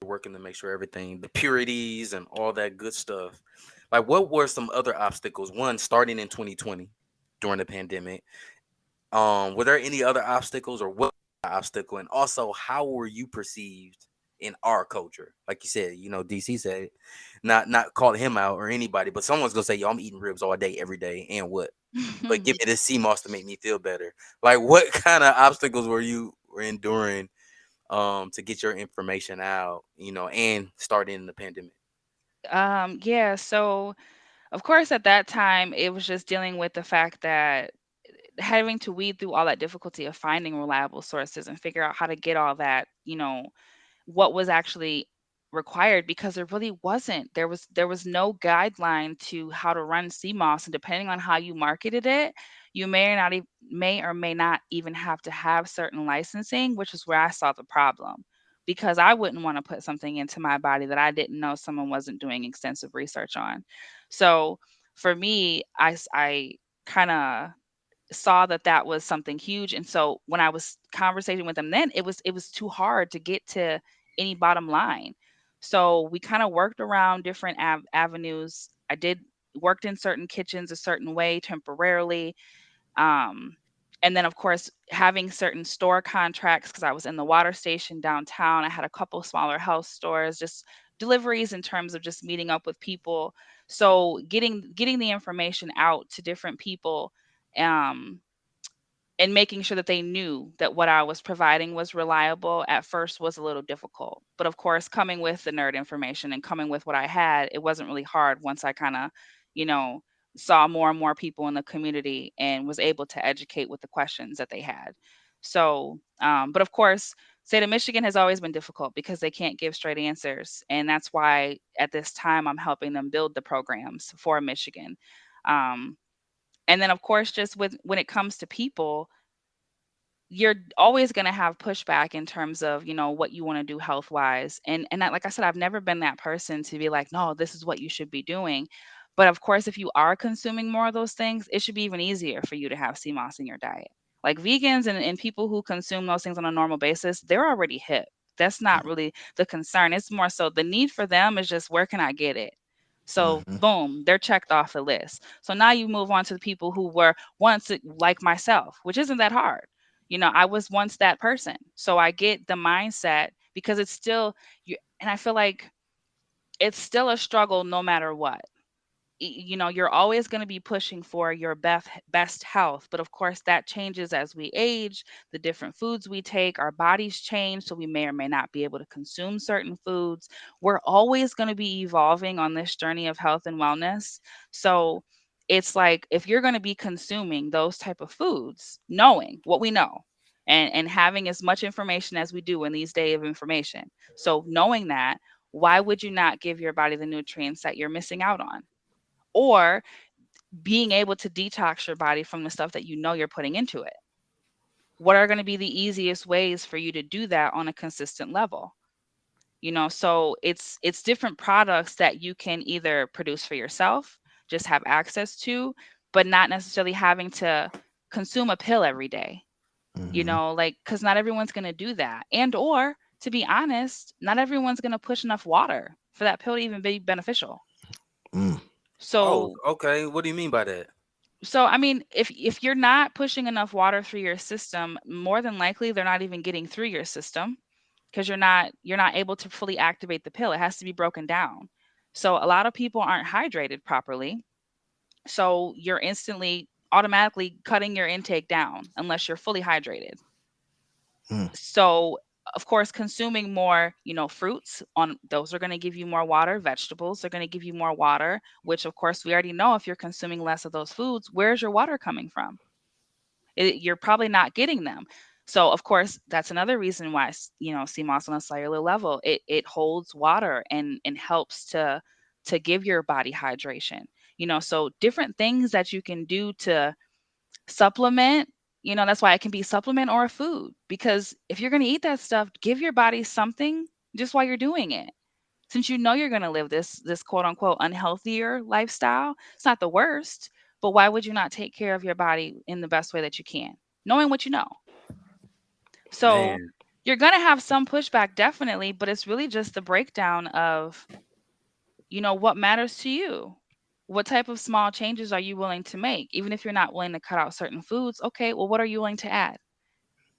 to make sure everything, the purities and all that good stuff. Like, what were some other obstacles? One, starting in 2020 during the pandemic. Were there any other obstacles, or what obstacle? And also, how were you perceived in our culture? Like you said, DC said it. Not calling him out or anybody, but someone's gonna say, "Yo, I'm eating ribs all day, every day," and what? But give me this sea moss to make me feel better. Like, what kind of obstacles were enduring to get your information out, and starting the pandemic? Yeah, so of course at that time it was just dealing with the fact that having to weed through all that difficulty of finding reliable sources and figure out how to get all that, you know, what was actually required, because there really wasn't. There was no guideline to how to run CMOS, and depending on how you marketed it, you may or may not even have to have certain licensing, which is where I saw the problem. because I wouldn't want to put something into my body that I didn't know someone wasn't doing extensive research on. So for me, I kind of saw that that was something huge. And so when I was conversating with them, then it was too hard to get to any bottom line. So we kind of worked around different avenues. I did worked in certain kitchens a certain way temporarily. um, and then, of course, having certain store contracts, because I was in the water station downtown. I had a couple smaller health stores, just deliveries in terms of just meeting up with people. So getting the information out to different people, um, and making sure that they knew that what I was providing was reliable at first was a little difficult. But of course, coming with the nerd information and coming with what I had, it wasn't really hard once I kind of, you know, saw more and more people in the community and was able to educate with the questions that they had. So, but of course, state of Michigan has always been difficult because they can't give straight answers. And that's why at this time I'm helping them build the programs for Michigan. Um, and then, of course, just with when it comes to people, you're always going to have pushback in terms of, what you want to do health wise. And that, like I said, I've never been that person to be like, no, this is what you should be doing. But of course, if you are consuming more of those things, it should be even easier for you to have CMOS in your diet. Like vegans and people who consume those things on a normal basis, they're already hip. That's not really the concern. It's more so the need for them is just, where can I get it? So Mm-hmm. boom, they're checked off the list. So now you move on to the people who were once like myself, which isn't that hard. I was once that person. So I get the mindset, because it's still you. And I feel like it's still a struggle no matter what. You're always going to be pushing for your best health, but of course that changes as we age. The different foods we take, our bodies change, so we may or may not be able to consume certain foods. We're always going to be evolving on this journey of health and wellness. So it's like, if you're going to be consuming those type of foods, knowing what we know, and having as much information as we do in these days of information, so knowing that, why would you not give your body the nutrients that you're missing out on? Or being able to detox your body from the stuff that you're putting into it. What are going to be the easiest ways for you to do that on a consistent level? So it's different products that you can either produce for yourself, just have access to, but not necessarily having to consume a pill every day. Mm-hmm. Like, because not everyone's going to do that. And or, to be honest, not everyone's going to push enough water for that pill to even be beneficial. Mm. Oh, So okay. What do you mean by that? I mean, if you're not pushing enough water through your system, more than likely they're not even getting through your system, because you're not able to fully activate the pill. It has to be broken down. So a lot of people aren't hydrated properly. So you're instantly automatically cutting your intake down unless you're fully hydrated. Mm. So of course, consuming more, fruits, on those are going to give you more water. Vegetables are going to give you more water, which of course we already know, if you're consuming less of those foods, where's your water coming from? You're probably not getting them. So of course, that's another reason why, CMOS on a cellular level, it holds water and helps to give your body hydration. So different things that you can do to supplement. That's why it can be supplement or a food, because if you're going to eat that stuff, give your body something just while you're doing it. Since you're going to live this quote unquote unhealthier lifestyle, it's not the worst, but why would you not take care of your body in the best way that you can, knowing what you know? So Man, you're going to have some pushback, definitely, but it's really just the breakdown of, what matters to you. What type of small changes are you willing to make? Even if you're not willing to cut out certain foods, okay, well, what are you willing to add?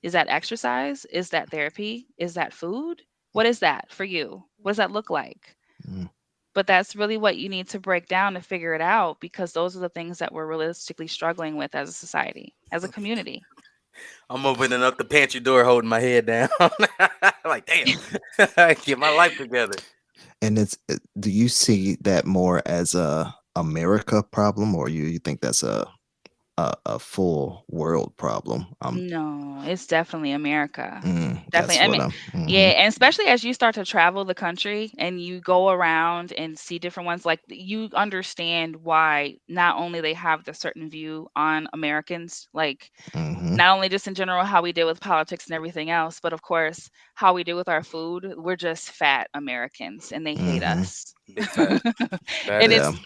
Is that exercise? Is that therapy? Is that food? What is that for you? What does that look like? Mm. But that's really what you need to break down to figure it out, because those are the things that we're realistically struggling with as a society, as a community. I'm opening up the pantry door, holding my head down. Like, damn, get my life together. And do you see that more as a America problem, or you think that's a a full world problem. No, it's definitely America. Definitely. That's I what mean, I'm. yeah, and especially as you start to travel the country and you go around and see different ones, like you understand why not only they have the certain view on Americans, like Hmm. not only just in general how we deal with politics and everything else, but of course how we deal with our food. We're just fat Americans and they hate Hmm. us. Big facts. That And Yeah. it's is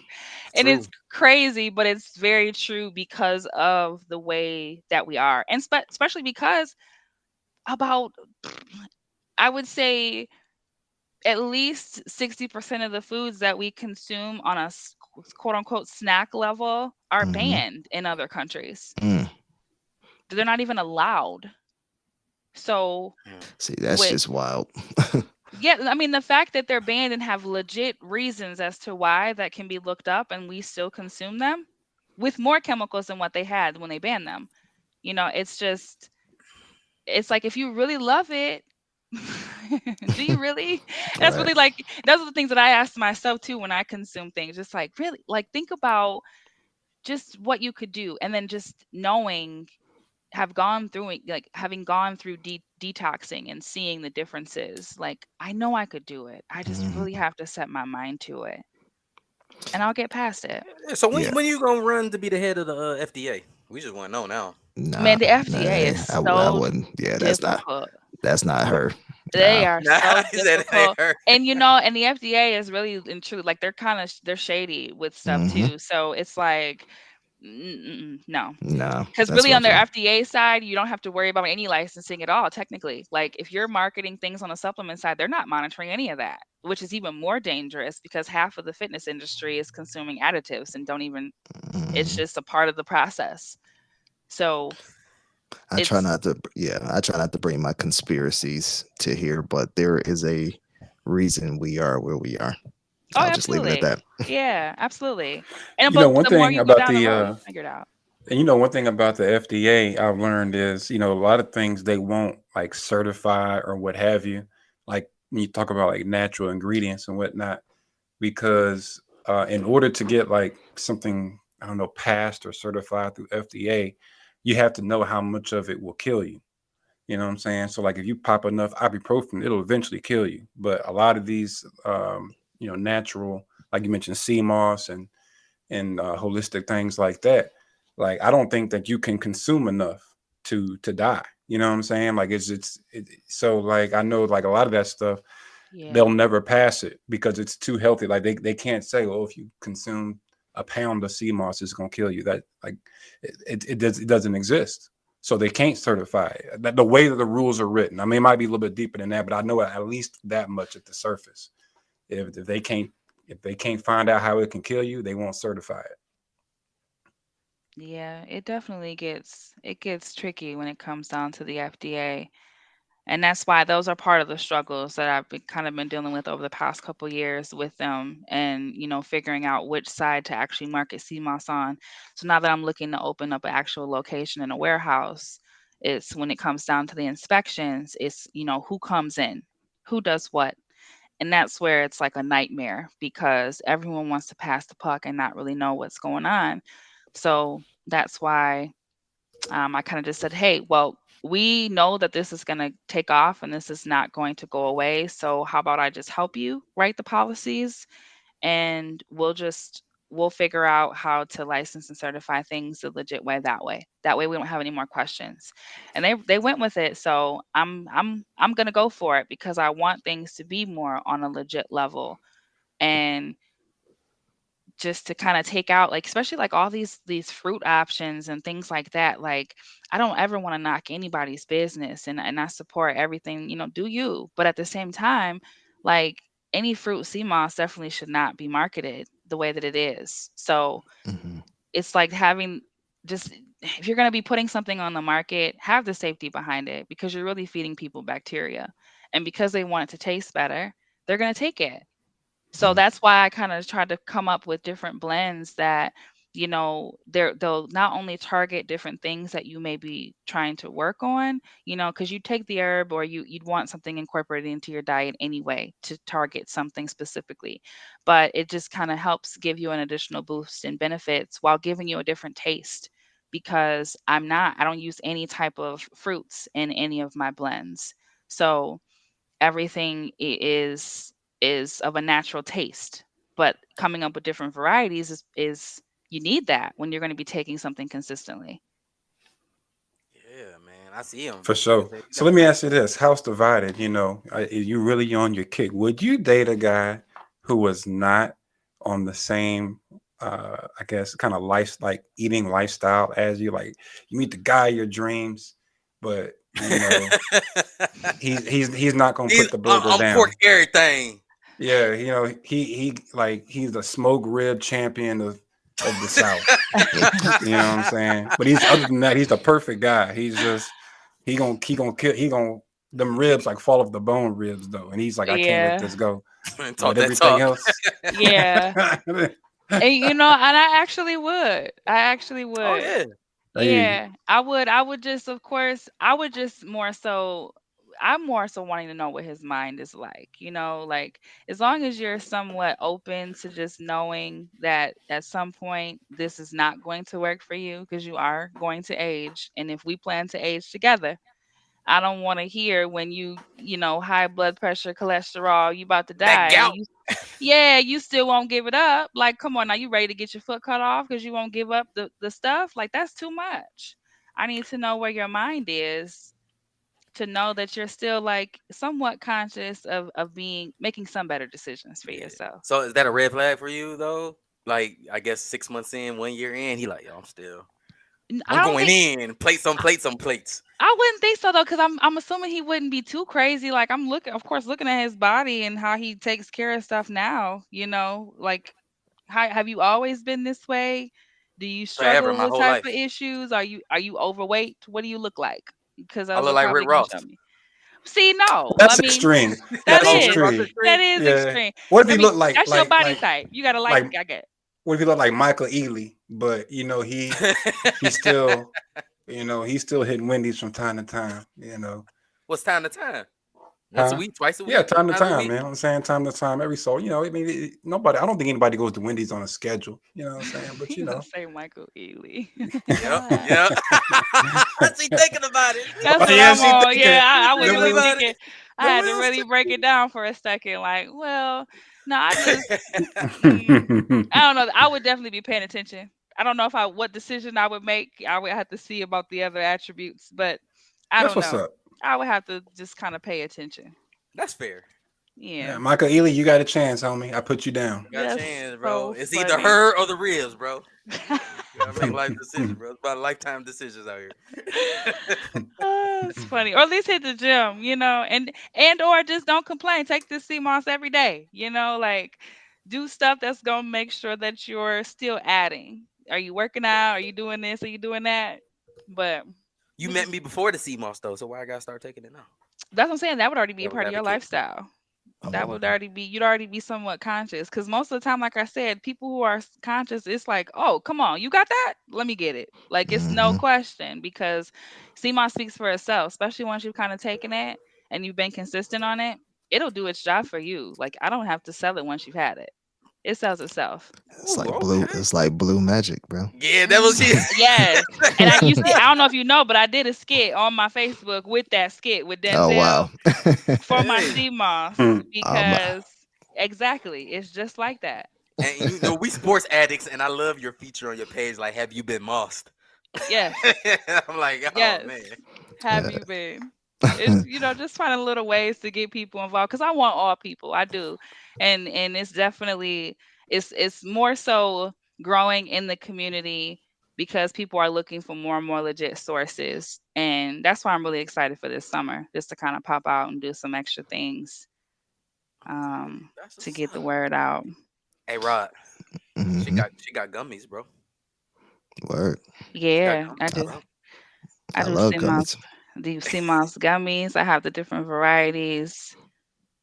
and it's true. crazy, but it's very true because of the way that we are. And especially because about I would say at least 60% of the foods that we consume on a quote unquote snack level are Hmm. banned in other countries. Mm. They're not even allowed. So Mm. See, that's with just wild. yeah, I mean the fact that they're banned and have legit reasons as to why that can be looked up and we still consume them with more chemicals than what they had when they banned them. It's just it's like if you really love it, do you really? That's Right. really like those are the things that I ask myself too when I consume things. Just like really, like think about just what you could do, and then just knowing have gone through it, like having gone through detoxing and seeing the differences. Like I know I could do it. I just Hmm. really have to set my mind to it, and I'll get past it. Yeah, so Yeah. when you gonna run to be the head of the FDA? We just want to know now. Nah, Man, the FDA nah, is I so wouldn't. Yeah, difficult. that's not her. They Nah. are Nah, so he said it ain't difficult. her. And and the FDA is really in truth, like they're kind of they're shady with stuff Hmm. too. So it's like no. Nah, Because that's really what on I'm their saying. FDA side, you don't have to worry about any licensing at all, technically. Like if you're marketing things on the supplement side, they're not monitoring any of that, which is even more dangerous because half of the fitness industry is consuming additives and don't even it's Hmm. just a part of the process. So I try it's not to. Yeah, I try not to bring my conspiracies to here, but there is a reason we are where we are. oh I'll just leave it at absolutely. that. Yeah, absolutely. And You know, but one the more thing you go about down the the road, you figure it out. and you know, one thing about the FDA I've learned is, you know, a lot of things they won't like certify or what have you. Like when you talk about like natural ingredients and whatnot, because in order to get like something, I don't know, passed or certified through FDA, you have to know how much of it will kill you. You know what I'm saying? So like if you pop enough ibuprofen, it'll eventually kill you. But a lot of these, you know, natural, like you mentioned, sea moss and holistic things like that. Like I don't think that you can consume enough to die. You know what I'm saying? Like so like I know like a lot of that stuff they'll Yeah. never pass it because it's too healthy. Like they can't say, well, if you consume a pound of sea moss, it's gonna kill you. That like it doesn't exist. So they can't certify it. That the way that the rules are written. I mean, it might be a little bit deeper than that, but I know at least that much at the surface. If they can't find out how it can kill you, they won't certify it. Yeah, it definitely gets tricky when it comes down to the FDA. And that's why those are part of the struggles that I've been dealing with over the past couple years with them and, figuring out which side to actually market CMOS on. So now that I'm looking to open up an actual location in a warehouse, it's when it comes down to the inspections, it's, who comes in, who does what. And that's where it's like a nightmare because everyone wants to pass the puck and not really know what's going on. So that's why I kind of just said, hey, well, we know that this is going to take off and this is not going to go away. So how about I just help you write the policies and we'll figure out how to license and certify things the legit way that way. That way we don't have any more questions. And they went with it. So I'm gonna go for it because I want things to be more on a legit level. And just to kind of take out like especially like all these fruit options and things like that, like I don't ever want to knock anybody's business and I support everything, do you, but at the same time, like any fruit sea moss definitely should not be marketed the way that it is. So Hmm. it's like having just if you're going to be putting something on the market, have the safety behind it because you're really feeding people bacteria, and because they want it to taste better, they're going to take it. So that's why I kind of tried to come up with different blends that, they'll not only target different things that you may be trying to work on, because you take the herb or you'd want something incorporated into your diet anyway to target something specifically. But it just kind of helps give you an additional boost in benefits while giving you a different taste. because I don't use any type of fruits in any of my blends. So everything is of a natural taste. But coming up with different varieties is you need that when you're going to be taking something consistently. Yeah, man. I see him. For Like I sure. said, you So got a let me nice. ask you this: House divided. You really on your kick? Would you date a guy who was not on the same, I guess, kind of life, like eating lifestyle as you? Like you meet the guy of your dreams, but he's not gonna He's put the burger I'm pork down. everything. Yeah, he's the smoke rib champion of the South. You know what I'm saying? But he's other than that, he's the perfect guy. He's just he gonna kill them ribs like fall off the bone ribs though. And he's like, I can't let Yeah. this go. Talk But that everything talk. else, Yeah. And and I actually would. I actually Oh would. yeah. I hear you. Yeah, I would just, of course, I would just more so, I'm more so wanting to know what his mind is like, like as long as you're somewhat open to just knowing that at some point this is not going to work for you because you are going to age. And if we plan to age together, I don't want to hear when high blood pressure, cholesterol, you about to That die, and gout. you still won't give it up. Like, come on, now you ready to get your foot cut off because you won't give up the stuff? Like, that's too much. I need to know where your mind is to know that you're still like somewhat conscious of being making some better decisions for Yeah. yourself. So is that a red flag for you though? Like I guess 6 months in, 1 year in, he like, yo, I I'm don't going think in. Plate some plates, some plates. I wouldn't think so though, because I'm assuming he wouldn't be too crazy. Like, I'm looking, of course, looking at his body and how he takes care of stuff now. Like, how have you always been this way? Do you Forever, struggle my with whole type of life. issues? Are you overweight? What do you look like? Because I those look are like Rick probably gonna Ross. show me. See, no, I That's mean extreme. that That's Oh, Rick is Ross extreme. that extreme? is Yeah. extreme. What if I he mean, looked like that's your body type. You gotta like like I get. what if he looked like Michael Ealy, but he's still he's still hitting Wendy's from time to time. What's time to time? Once a Huh? week, twice a Yeah, week, three time to times a time, week. man. I'm saying time to time, every so, I mean, nobody. I don't think anybody goes to Wendy's on a schedule. You know what I'm saying? But You gonna say Michael Ealy? Yep, yep. She thinking about it. She That's oh what thinking yeah, I'm about she it. on. thinking Yeah, I She was the thinking really wheels, about it. thinking. I the had to wheels. really break it down for a second. Like, well, no, mm, I don't know. I would definitely be paying attention. I don't know if I what decision I would make. I would have to see about the other attributes, but I That's don't what's know. up. I would have to just kind of pay attention. That's fair. Yeah, Yeah, Michael Ealy, you got a chance, homie. I put you down. Got a that's chance, bro. so It's either funny. her or the ribs, bro. You gotta make life decisions, bro. It's about lifetime decisions out here. It's funny. Or at least hit the gym, and or just don't complain. Take this sea moss every day, like do stuff that's gonna make sure that you're still adding. Are you working out? Are you doing this? Are you doing that? But You we met just me before the sea moss though, so why I gotta start taking it now? that's what I'm saying. That would already be a That was part of your advocate. lifestyle. That Oh, would okay. already be you'd already be somewhat conscious because most of the time, like I said, people who are conscious, it's like, oh, come on, you got that, let me get it. Like, it's no Hmm. question because CMOS speaks for itself, especially once you've kind of taken it and you've been consistent on it. It'll do its job for you. Like, I don't have to sell it once you've had it. It sells itself. It's Ooh, like blue. okay. It's like blue magic, bro. Yeah, that was it. Yes. And I don't know if you know, but I did a skit on my Facebook with that skit with Oh Denzel wow. for my Hey, CMOS um, because exactly, it's just like that. and we sports addicts, and I love your feature on your page. Like, have you been mossed? Yes. I'm like, oh Yes. man. Have you been? It's just finding little ways to get people involved because I want all people. I do, and it's definitely it's more so growing in the community because people are looking for more and more legit sources, and that's why I'm really excited for this summer, just to kind of pop out and do some extra things Okay, um, that's to what's get the up. word out. Hey, Rod, she hmm got she got gummies, bro. Word. She got Yeah, I gummies, I, do. bro. I I do love CMOS. gummies. Do CMOS gummies. I have the different varieties.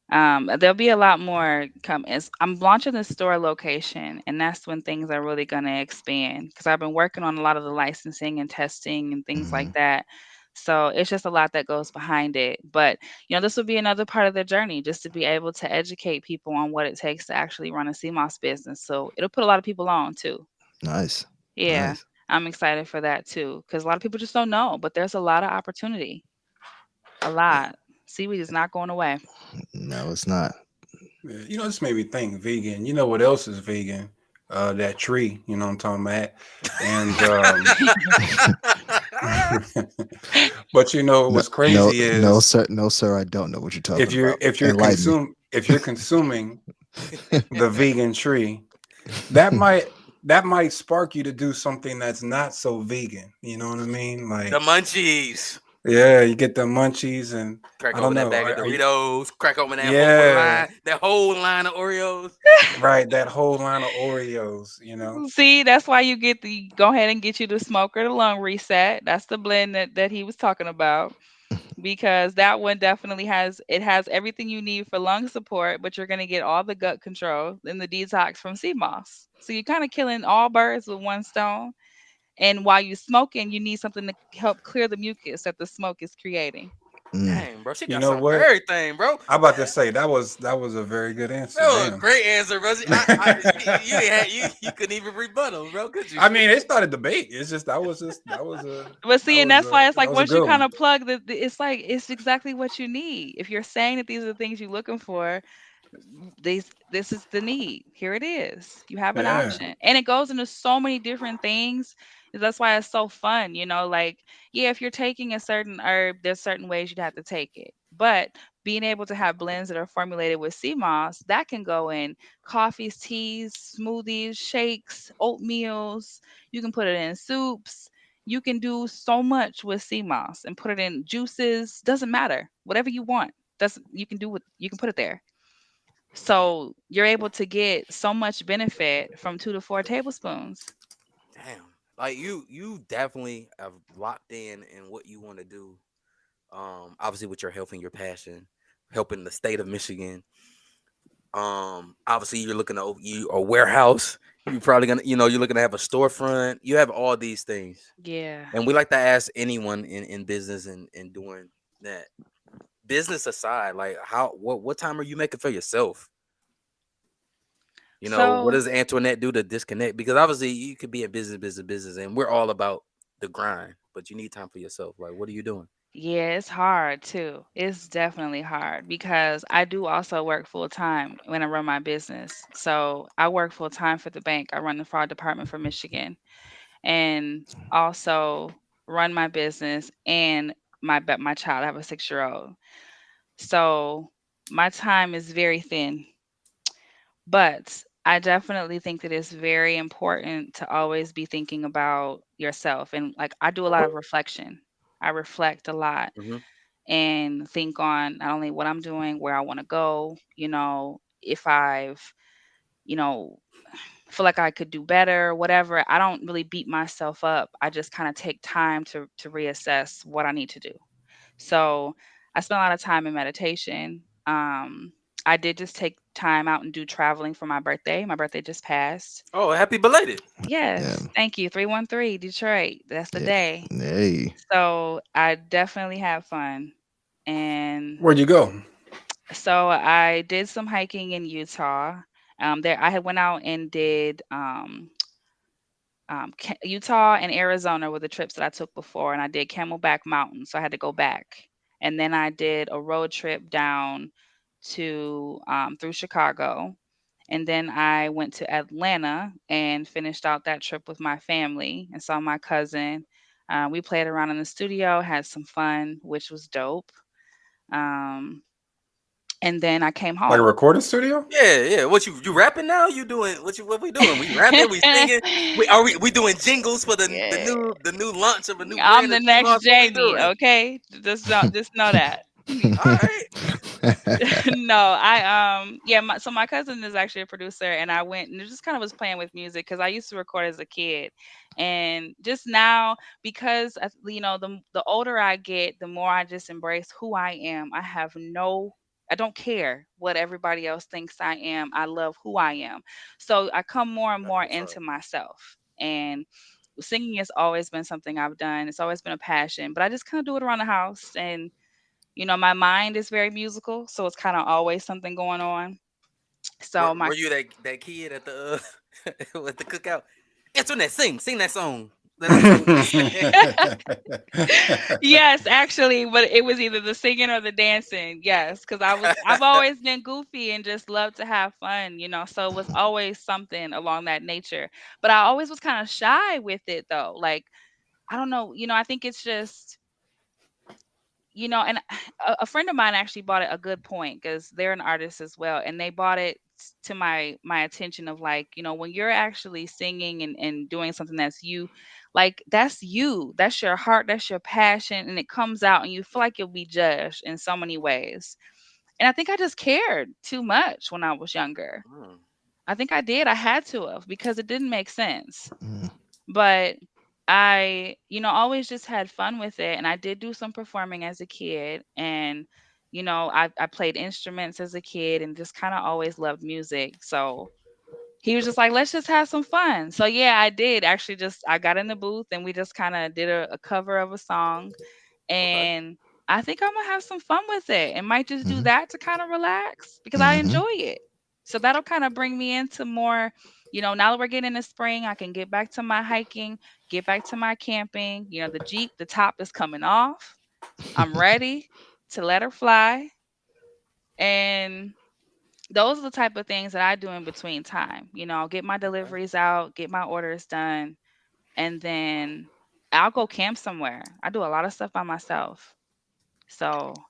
There'll be a lot more come as I'm launching the store location, and that's when things are really gonna expand because I've been working on a lot of the licensing and testing and things Hmm. like that. So it's just a lot that goes behind it. But this will be another part of the journey, just to be able to educate people on what it takes to actually run a CMOS business. So it'll put a lot of people on too. Nice. Yeah. Nice. I'm excited for that too, because a lot of people just don't know, but there's a lot of opportunity. A lot. Seaweed is not going away. No, it's not. Yeah, this made me think vegan. You know what else is vegan? That tree. You know what I'm talking about? And but No, what's no, crazy no, is sir, no, sir. I don't know what you're talking about. Enlighten me. if you're consuming the vegan tree, that might that might spark you to do something that's not so vegan. You know what I mean? The Like, munchies. yeah, you get the munchies, and Crack I don't open that know. bag of Doritos. Crack open Yeah, that whole line of Oreos. right. That whole line of Oreos. You know. See, that's why you get the go ahead and get you the smoker, the lung reset. That's the blend that he was talking about. Because that one definitely has everything you need for lung support, but you're gonna get all the gut control and the detox from sea moss. So you're kind of killing all birds with one stone. And while you're smoking, you need something to help clear the mucus that the smoke is creating. Mm. Dang, bro, she You got know something for what? everything, bro. I'm about to say that was a very good answer. That was a Damn. great answer, bro. You ain't had, you couldn't even rebuttal, bro. Could you? I mean, it's not a debate. It's just But see, and that's why it's that like was a once you good kind one. of plug it's like it's exactly what you need. If you're saying that these are the things you're looking for, this is the need. Here it is. You have an Yeah. option. And it goes into so many different things. That's why it's so fun, like yeah, if you're taking a certain herb, there's certain ways you'd have to take it. But being able to have blends that are formulated with sea moss, that can go in coffees, teas, smoothies, shakes, oatmeals. You can put it in soups. You can do so much with sea moss and put it in juices. Doesn't matter. Whatever you want. Doesn't you can do what you can put it there. So you're able to get so much benefit from 2 to 4 tablespoons. Damn, like you definitely have locked in what you want to do. Obviously with your health and your passion, helping the state of Michigan. Obviously you're looking to you a warehouse. You're probably gonna, you're looking to have a storefront. You have all these things, Yeah. and we like to ask anyone in business and doing that. Business aside, like what time are you making for yourself? What So does Antoinette do to disconnect? Because obviously you could be in business, and we're all about the grind, but you need time for yourself. Like, what are you doing? yeah, it's hard too. It's definitely hard because I do also work full time when I run my business. So I work full time for the bank. I run the fraud department for Michigan and also run my business and my child. I have a 6 year old. So my time is very thin. But I definitely think that it's very important to always be thinking about yourself. And like I do a lot of reflection. I reflect a lot Hmm. and think on not only what I'm doing, where I want to go, if I've, you know, feel like I could do better, whatever. I don't really beat myself up. I just kind of take time to reassess what I need to do. So I spent a lot of time in meditation. I did just take time out and do traveling for my birthday. My birthday just passed. Oh, happy belated! Yeah. Yes, thank you. 313 Detroit. That's the Yeah. day. Hey. So I definitely had fun. And Where'd you go? so I did some hiking in Utah. There I had went out and did Utah and Arizona were the trips that I took before, and I did Camelback Mountain, so I had to go back. And then I did a road trip down to through Chicago, and then I went to Atlanta and finished out that trip with my family and saw my cousin. We played around in the studio, had some fun, which was dope. Um, and then I came Like a home. recording studio? Yeah, yeah. What you rapping now? You doing what we doing? We rapping? We singing? We doing jingles for the Yeah, new launch of a new I'm brand the of sea next moss? What we Jamie. doing? Okay, just know that. All right. No, my cousin is actually a producer and I went and just kind of was playing with music because I used to record as a kid. And just now, because the older I get, the more I just embrace who I am. I don't care what everybody else thinks I am. I love who I am. So I come more and That's more what's up. into myself. And singing has always been something I've done. It's always been a passion, but I just kind of do it around the house. And my mind is very musical, so it's kind of always something going on. So my Were you that kid at the at the cookout? Antoinette, sing that song. That ain't your Yes, actually, but it was either the singing or the dancing. Yes, because I've always been goofy and just loved to have fun, So it was always something along that nature. But I always was kind of shy with it though. Like I don't know, I think it's just and a friend of mine actually bought it a good point because they're an artist as well, and they bought it to my attention of like, when you're actually singing and doing something that's you, like that's you, that's your heart, that's your passion, and it comes out, and you feel like you'll be judged in so many ways. And I think I just cared too much when I was younger. Mm, I think I did. I had to have because it didn't make sense. Mm, But I, always just had fun with it. And I did do some performing as a kid. And, I played instruments as a kid and just kind of always loved music. So he was just like, let's just have some fun. So yeah, I did actually I got in the booth and we just kind of did a cover of a song. okay. And I think I'm gonna have some fun with it and might just do mhm, that to kind of relax because I mhm, enjoy it. So that'll kind of bring me into more, now that we're getting into spring, I can get back to my hiking, get back to my camping. The Jeep, the top is coming off. I'm ready to let her fly. And those are the type of things that I do in between time. I'll get my Okay. deliveries out, get my orders done, and then I'll go camp somewhere. I do a lot of stuff by myself. So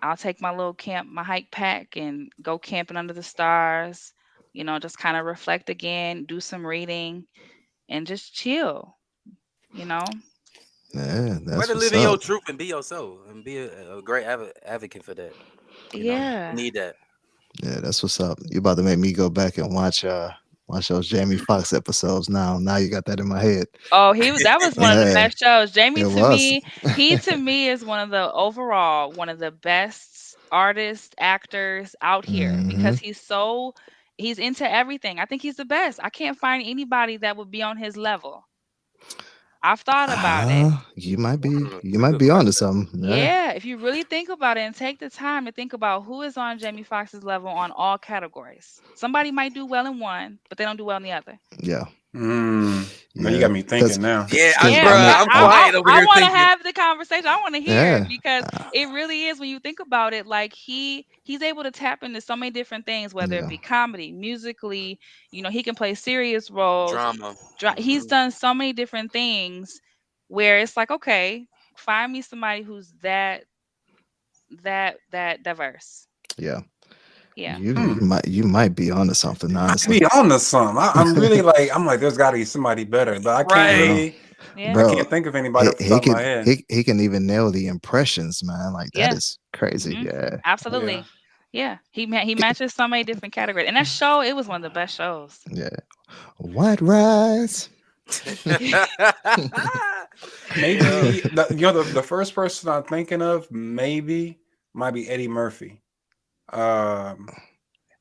I'll take my little camp, my hike pack, and go camping under the stars, just kind of reflect again, do some reading, and just chill, you know? yeah, Way that's to what's live in your up. truth and be yourself and be a great advocate for that. You Yeah. need that. Yeah, that's what's up. You about to make me go back and watch those Jamie Foxx episodes now. Now you got that in my head. Oh, that was one of the Yeah, best shows. Jamie it to was. me, he to me is one of the best artists, actors out here Hmm. because he's into everything. I think he's the best. I can't find anybody that would be on his level. I've thought about it. You might be you That's a might good be onto question. something. Yeah. Yeah, if you really think about it and take the time to think about who is on Jamie Foxx's level on all categories. Somebody might do well in one, but they don't do well in the other. Yeah. Now you Yeah. got me Cause thinking now. Yeah, cause Yeah, I bro, mean, I'm I, quiet over I here want to thinking. have the conversation. I want to hear it yeah. because uh, it really is when you think about it. Like he's able to tap into so many different things, whether it yeah. be comedy, musically. He can play serious roles. Drama. He's done so many different things where it's like, okay, find me somebody who's that diverse. Yeah. Yeah. You might be onto something, I honestly. be on to something. I'm really like, there's got to be somebody better, but I can't Bro. Right. really, I Yeah. Bro, can't think of anybody he off the he top of can my head. he can even nail the impressions, man. Like that Yeah. is crazy. Hmm. Yeah. Yeah. Absolutely. Yeah. He matches so many different categories, and that show it was one of the best shows. Yeah. White rice. Yeah. Maybe the first person I'm thinking of maybe might be Eddie Murphy. Um,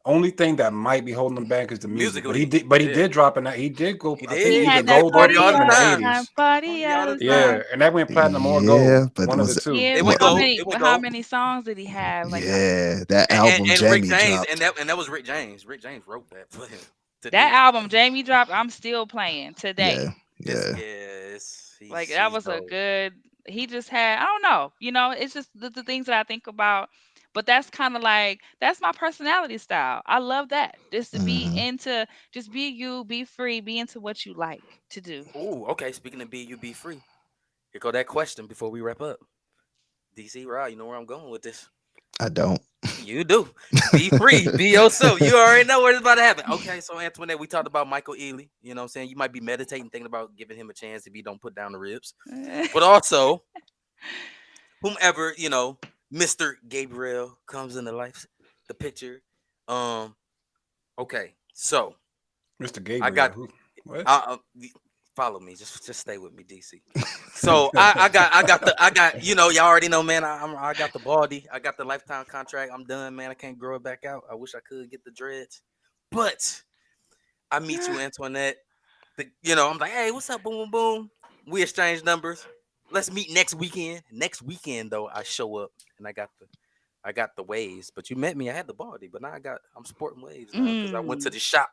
Only thing that might be holding him back is the music, but he Musically, did. But he yeah, did drop in that. He did go. he I think He did. either had He that did gold or party party all the platinum in the all the time. time, '80s. party Party all all the the Yeah, time. time. and that went platinum or Yeah, gold. but One of the was it two. Yeah, It but went what? how gold. many It went how gold. many songs did he have? Like Yeah, that album And Rick Jamie James dropped. and that was Rick James. Rick James wrote that for him to that do. album Jamie dropped, I'm still playing today. Yeah, It's yeah. yes, Like that he's was a dope. good. He just had, I don't know, it's just the things that I think about. But that's kind of like that's my personality style. I love that. Just to be Hmm. into, just be you, be free, be into what you like to do. Oh, okay. Speaking of be you be free. Here go that question before we wrap up. DC Rod, you know where I'm going with this. I don't. You do. Be free. Be yourself. You already know what is about to happen. Okay, so Antoinette, we talked about Michael Ealy. You know what I'm saying? You might be meditating, thinking about giving him a chance if he don't put down the ribs. But also, whomever, Mr. Gabriel comes into life, the picture. Um, okay, so Mr. I Gabriel. got Who? What? follow me. Just stay with me, DC. So I got y'all already know, man. I got the baldy. I got the lifetime contract. I'm done, man. I can't grow it back out. I wish I could get the dreads, but I meet you, Antoinette. I'm like, hey, what's up? Boom, boom, boom. We exchange numbers. Let's meet next weekend. Next weekend, though, I show up and I got the waves. But you met me. I had the baldy, but now I'm sporting waves now because I went to Mm. the shop.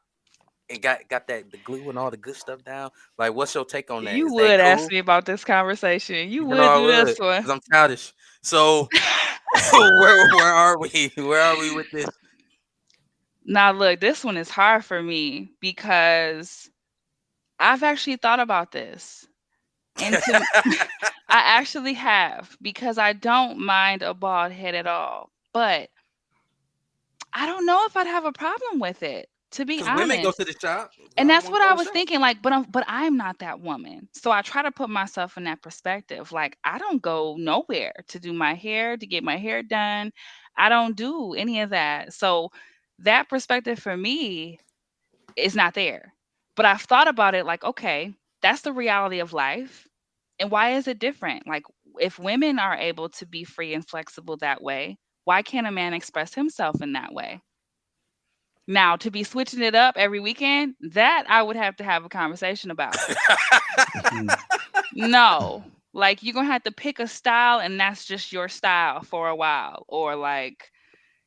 and got that the glue and all the good stuff down. Like, what's your take on that? You Is that would ask cool? me about this conversation. You You know would I do would, this one. because I'm childish. So where are we? Where are we with this? Now, look, this one is hard for me because I've actually thought about this. And to I actually have because I don't mind a bald head at all. But I don't know if I'd have a problem with it, to be Because women go honest. to the shop. A And lot of that's women what go I to the was shop. thinking, like, but I'm not that woman. So I try to put myself in that perspective. Like, I don't go nowhere to do my hair, to get my hair done. I don't do any of that. So that perspective for me is not there. But I've thought about it like, okay, that's the reality of life. And why is it different? Like, if women are able to be free and flexible that way, why can't a man express himself in that way? Now, to be switching it up every weekend, that I would have to have a conversation about. Mhm. No. Like, you're gonna have to pick a style and that's just your style for a while. Or like,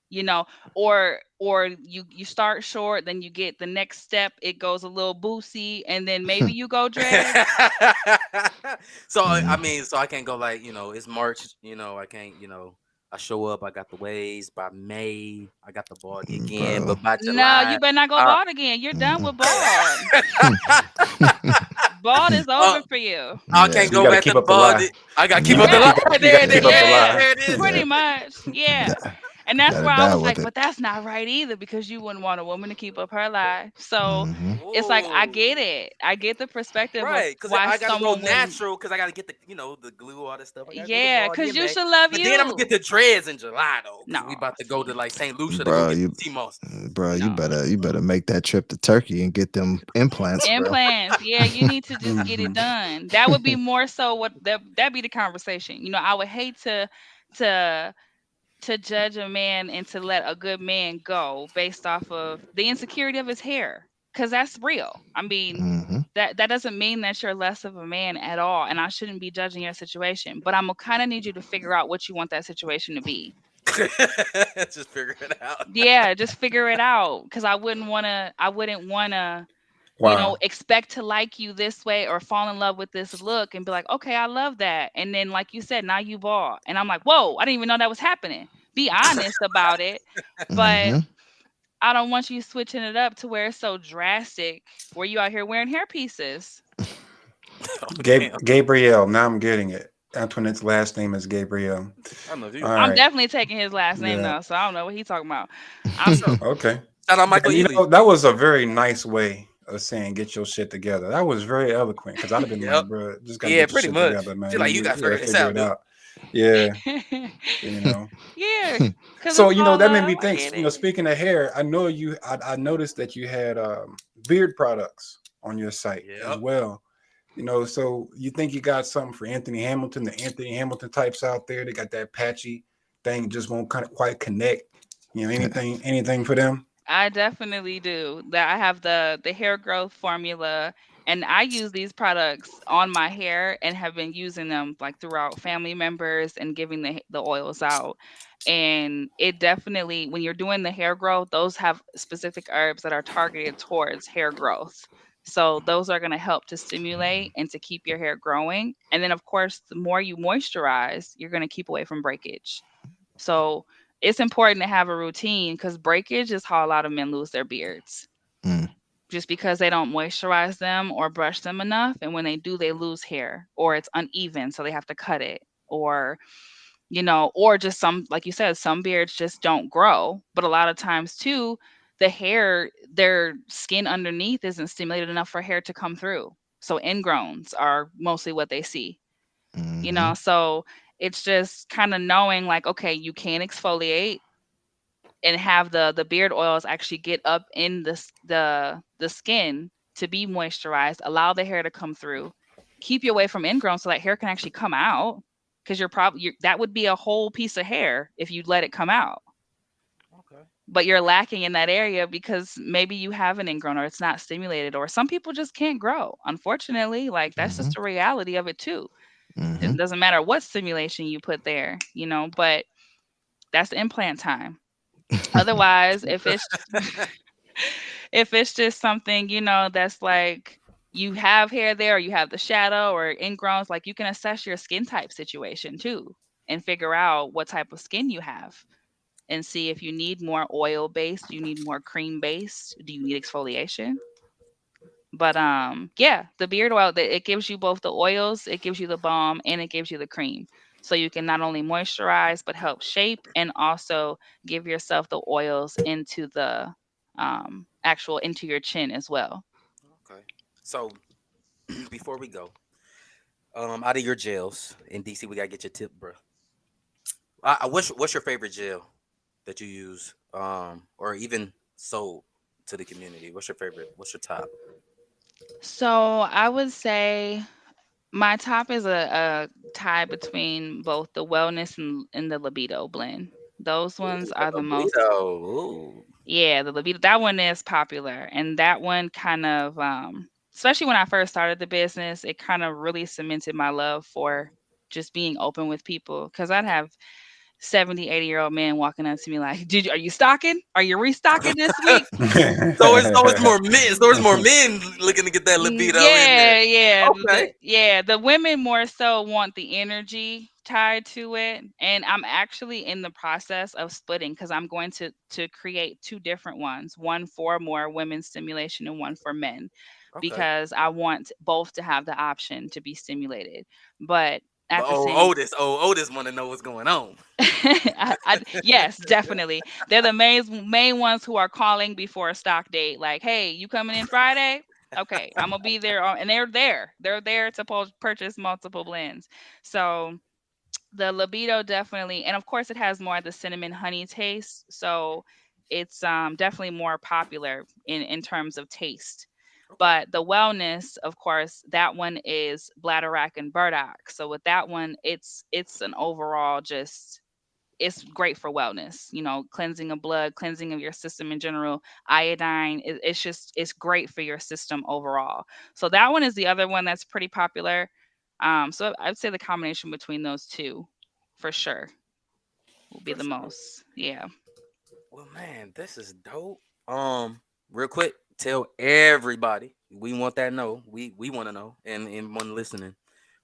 you know, or you start short, then you get the next step, it goes a little boosie, and then maybe you go dread. So I Mm. mean, so I can't go like, it's March, I can't, I show up, I got the waves by May, I got the baldy again, Bro. but by No, you July, better not go I, bald again. You're done Mhm. with bald. Bald is uh, over for you. I Yeah. can't So you go got to back to keep the up the baldy. lie. I gotta keep You up got the to Yeah. line. keep up. You got There to it is. keep up the Yeah, lie. Yeah, there it is. Yeah. pretty much. Yeah. Got, And that's gotta where I die was with like, it. but that's not right either because you wouldn't want a woman to keep up her life. So Hmm. it's like I Whoa. get it. I get the perspective of Right, because why I gotta go someone wouldn't. natural, because I gotta get the glue, all that stuff. I gotta go to Yeah, baldy because in you May, should love but then I'm gonna get you. the dreads in July though, because we No, about to go to see, like St. Lucia to go Bro, get you the CMOS. bro, no. you better make that trip to Turkey and get them implants, bro. Implants, yeah, you need to just get it Hmm. done. That would be more so what that be the conversation. I would hate to to judge a man and to let a good man go based off of the insecurity of his hair, because that's real. I mean, Hmm. that doesn't mean that you're less of a man at all, and I shouldn't be judging your situation. But I'm gonna kind of need you to figure out what you want that situation to be. Just figure it out. Yeah, just figure it out, because I wouldn't want to Wow. expect to like you this way or fall in love with this look and be like, okay, I love that. And then, like you said, now you bought. And I'm like, whoa, I didn't even know that was happening. Be honest about it. But Hmm. I don't want you switching it up to where it's so drastic, where you out here wearing hair pieces. Oh damn! Gabriel. Now I'm getting it. Antoinette's last name is Gabriel. I know All you. I'm right. definitely taking his last name Yeah. though, so I don't know what he's talking about. For I'm sure. Okay. Shout out Michael And Ealy. that was a very nice way of saying get your shit together. That was very eloquent because I'd have been Yep. like, bro, just gotta Yeah, get your pretty shit much. together, man. Feel like you got to Yeah, figure this figure out, it dude. out. Yeah, you know. Yeah, because So it's all that made love. me I think. get it. Speaking of hair, I know you. I noticed that you had beard products on your site as Yep. well. So you think you got something for Anthony Hamilton? The Anthony Hamilton types out there, they got that patchy thing, just won't kind of quite connect. Anything for them? I definitely do. That I have the hair growth formula, and I use these products on my hair and have been using them like throughout family members and giving the oils out. And it definitely, when you're doing the hair growth, those have specific herbs that are targeted towards hair growth. So those are going to help to stimulate and to keep your hair growing. And then of course, the more you moisturize, you're going to keep away from breakage. So it's important to have a routine because breakage is how a lot of men lose their beards Mm. just because they don't moisturize them or brush them enough. And when they do, they lose hair or it's uneven. So they have to cut it or just some, like you said, some beards just don't grow. But a lot of times too, the hair, their skin underneath isn't stimulated enough for hair to come through. So ingrowns are mostly what they see Hmm. so it's just kind of knowing like, okay, you can exfoliate and have the beard oils actually get up in the skin to be moisturized, allow the hair to come through, keep you away from ingrown so that hair can actually come out, because that would be a whole piece of hair if you let it come out, Okay. but you're lacking in that area because maybe you have an ingrown or it's not stimulated, or some people just can't grow, unfortunately. Like, that's Hmm. just the reality of it too. Hmm. It doesn't matter what stimulation you put there, but that's implant time. Otherwise, if it's If it's just something, that's like you have hair there, or you have the shadow or ingrowns, like you can assess your skin type situation too and figure out what type of skin you have and see if you need more oil based, you need more cream based, do you need exfoliation? But yeah, the beard oil, it gives you both the oils, it gives you the balm, and it gives you the cream. So you can not only moisturize but help shape and also give yourself the oils into the actual into your chin as well. Okay. So before we go, out of your jails in DC, we gotta get your tip, bro. What's your favorite jail that you use, or even sold to the community? What's your favorite? What's your top? So I would say my top is a tie between both the wellness and the libido blend. Those ones Ooh, are the the most. libido. Ooh. Yeah, the libido, that one is popular, and that one kind of, especially when I first started the business, it kind of really cemented my love for just being open with people. Because I'd have 70, 80-year-old men walking up to me like, are you stocking? Are you restocking this week? So it's more men. So it's more men looking to get that libido in there. Yeah, yeah, Okay. the women more so want the energy tied to it, and I'm actually in the process of splitting because I'm going to create two different ones, one for more women's stimulation and one for men, Okay. because I want both to have the option to be stimulated, but But at the same Otis want to know what's going on. yes, definitely. They're the main ones who are calling before a stock date. Like, hey, you coming in Friday? Okay, I'm gonna be there, and they're there. They're there to purchase multiple blends. So the libido definitely, and of course, it has more of the cinnamon honey taste. So it's definitely more popular in terms of taste. Okay. But the wellness, of course, that one is bladderwrack and burdock. So with that one, it's an overall just it's great for wellness, cleansing of blood, cleansing of your system in general. Iodine, it's great for your system overall. So that one is the other one that's pretty popular. So I'd say the combination between those two, for sure, will be For the sure. most. Yeah. Well, man, this is dope. Real quick, tell everybody we want that know. We want to know, and one listening.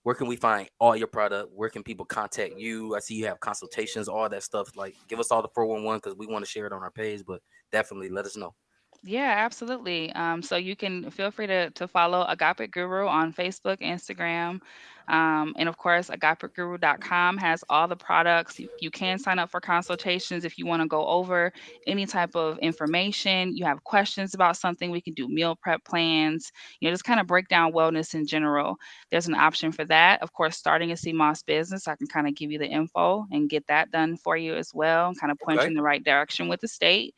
Where can we find all your product? Where can people contact you? I see you have consultations, all that stuff. Like, give us all the 411 because we want to share it on our page. But definitely let us know. Yeah, absolutely. So you can feel free to follow Agapic Guru on Facebook, Instagram, and of course, agapicguru.com has all the products. You can sign up for consultations if you want to go over any type of information. You have questions about something, we can do meal prep plans, just kind of break down wellness in general. There's an option for that. Of course, starting a CMOS business, I can kind of give you the info and get that done for you as well, kind of point you Okay. in the right direction with the state.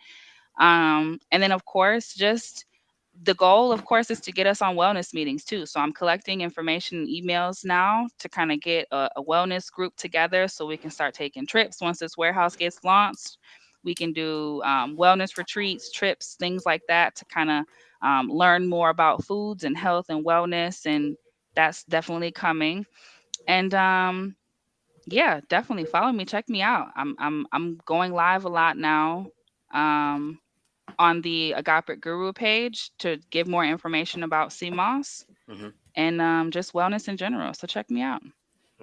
And then, of course, just the goal, of course, is to get us on wellness meetings too. So I'm collecting information and emails now to kind of get a wellness group together so we can start taking trips once this warehouse gets launched. We can do wellness retreats, trips, things like that to kind of learn more about foods and health and wellness. And that's definitely coming. And yeah, definitely follow me, check me out. I'm going live a lot now. Um, on the Agapic Guru page to give more information about CMOS Hmm. and just wellness in general. So check me out.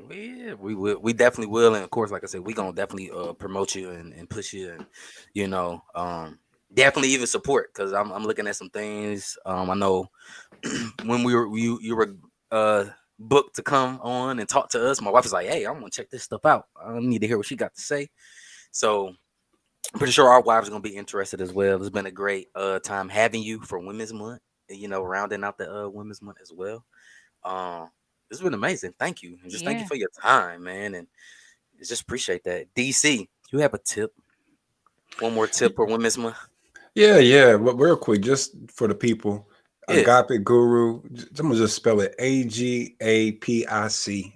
Yeah, we will. We definitely will. And of course, like I said, we gonna definitely promote you and push you, and you know, definitely even support because I'm looking at some things. I know when you were booked to come on and talk to us, my wife was like, "Hey, I'm gonna check this stuff out. I need to hear what she got to say." So I'm pretty sure our wives are gonna be interested as well. It's been a great time having you for Women's Month. You know, rounding out the Women's Month as well. Um, it's been amazing. Thank you, and just thank you Yeah. for your time, man. And just appreciate that. DC, you have a tip? One more tip for Women's Month? Yeah, yeah. But real quick, just for the people, Yeah. Agapic Guru. I'm gonna just spell it Agapic.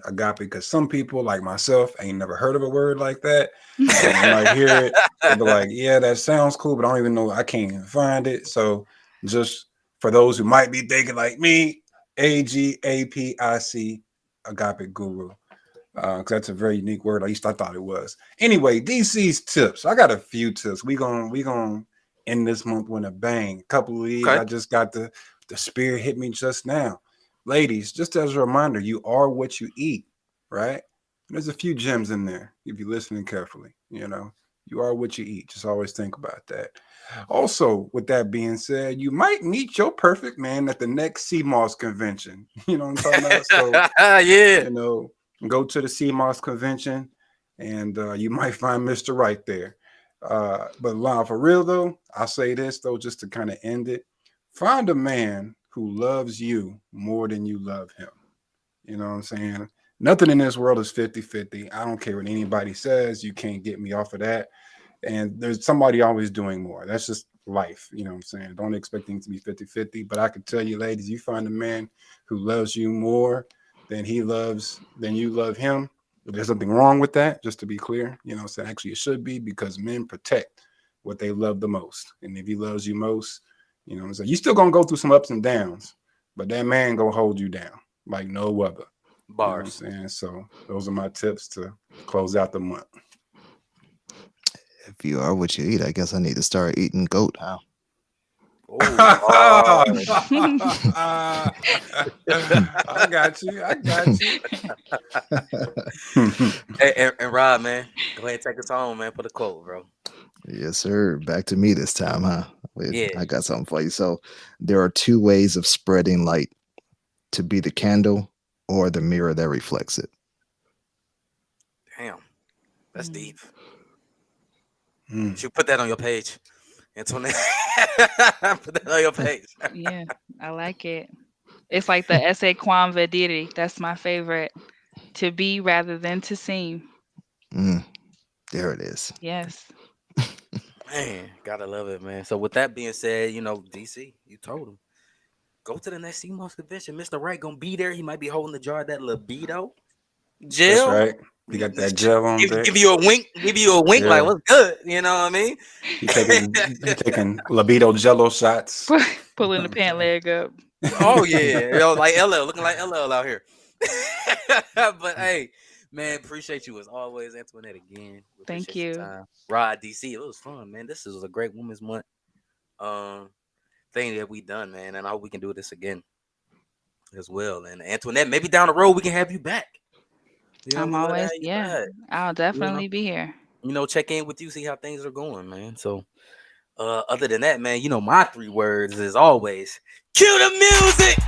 Agape, because some people like myself ain't never heard of a word like that, and they might hear it and be like, "Yeah, that sounds cool," but I don't even know. I can't even find it. So, just for those who might be thinking like me, Agapic, Agapic Guru. Because that's a very unique word. At least I thought it was. Anyway, DC's tips. I got a few tips. We gonna end this month with a bang. A couple of these, Okay. I just got the spirit hit me just now. Ladies, just as a reminder, you are what you eat, right? There's a few gems in there if you're listening carefully. You are what you eat. Just always think about that. Also, with that being said, you might meet your perfect man at the next CMOS convention. You know what I'm talking about? So, Yeah. go to the CMOS convention and you might find Mr. Right there. But Lon, for real though, I'll say this though, just to kind of end it. Find a man who loves you more than you love him. You know what I'm saying? Nothing in this world is 50-50. I don't care what anybody says. You can't get me off of that. And there's somebody always doing more. That's just life. You know what I'm saying? Don't expect things to be 50-50. But I can tell you, ladies, you find a man who loves you more than you love him. If there's something wrong with that, just to be clear, so actually it should be, because men protect what they love the most. And if he loves you most, so you're still gonna go through some ups and downs, but that man gonna hold you down like no other. Bars. You know what I'm saying? So those are my tips to close out the month. If you are what you eat, I guess I need to start eating goat, huh? Oh, I got you. hey, and Rob, man, go ahead and take us home, man. Put a quote, bro. Yes, sir. Back to me this time, huh? Wait, Yeah. I got something for you. So there are two ways of spreading light: to be the candle or the mirror that reflects it. Damn, that's deep. Mm. You should put that on your page, Antuanette. Put that on your page. Yeah, I like it. It's like the essay quam vediri. That's my favorite. To be rather than to seem. Mm, there it is. Yes. Man, gotta love it, man. So with that being said, DC, you told him. Go to the next CMOS convention. Mr. Right gonna be there. He might be holding the jar of that libido That's gel. right. You got that gel on there. Give you a wink. Give you a wink. Yeah. Like, what's good? You know what I mean? He taking libido jello shots. Pulling the pant leg up. Oh yeah, like LL, looking like LL out here. But hey, man, appreciate you as always, Antuanette. Again, we Thank appreciate your you. time. Rod DC, it was fun, man. This is a great Women's Month thing that we done, man, and I hope we can do this again as well. And Antuanette, maybe down the road we can have you back. I'm we love to always, have you back. I'll definitely be here. Check in with you, see how things are going, man. So other than that, man, my 3 words is always cue the music.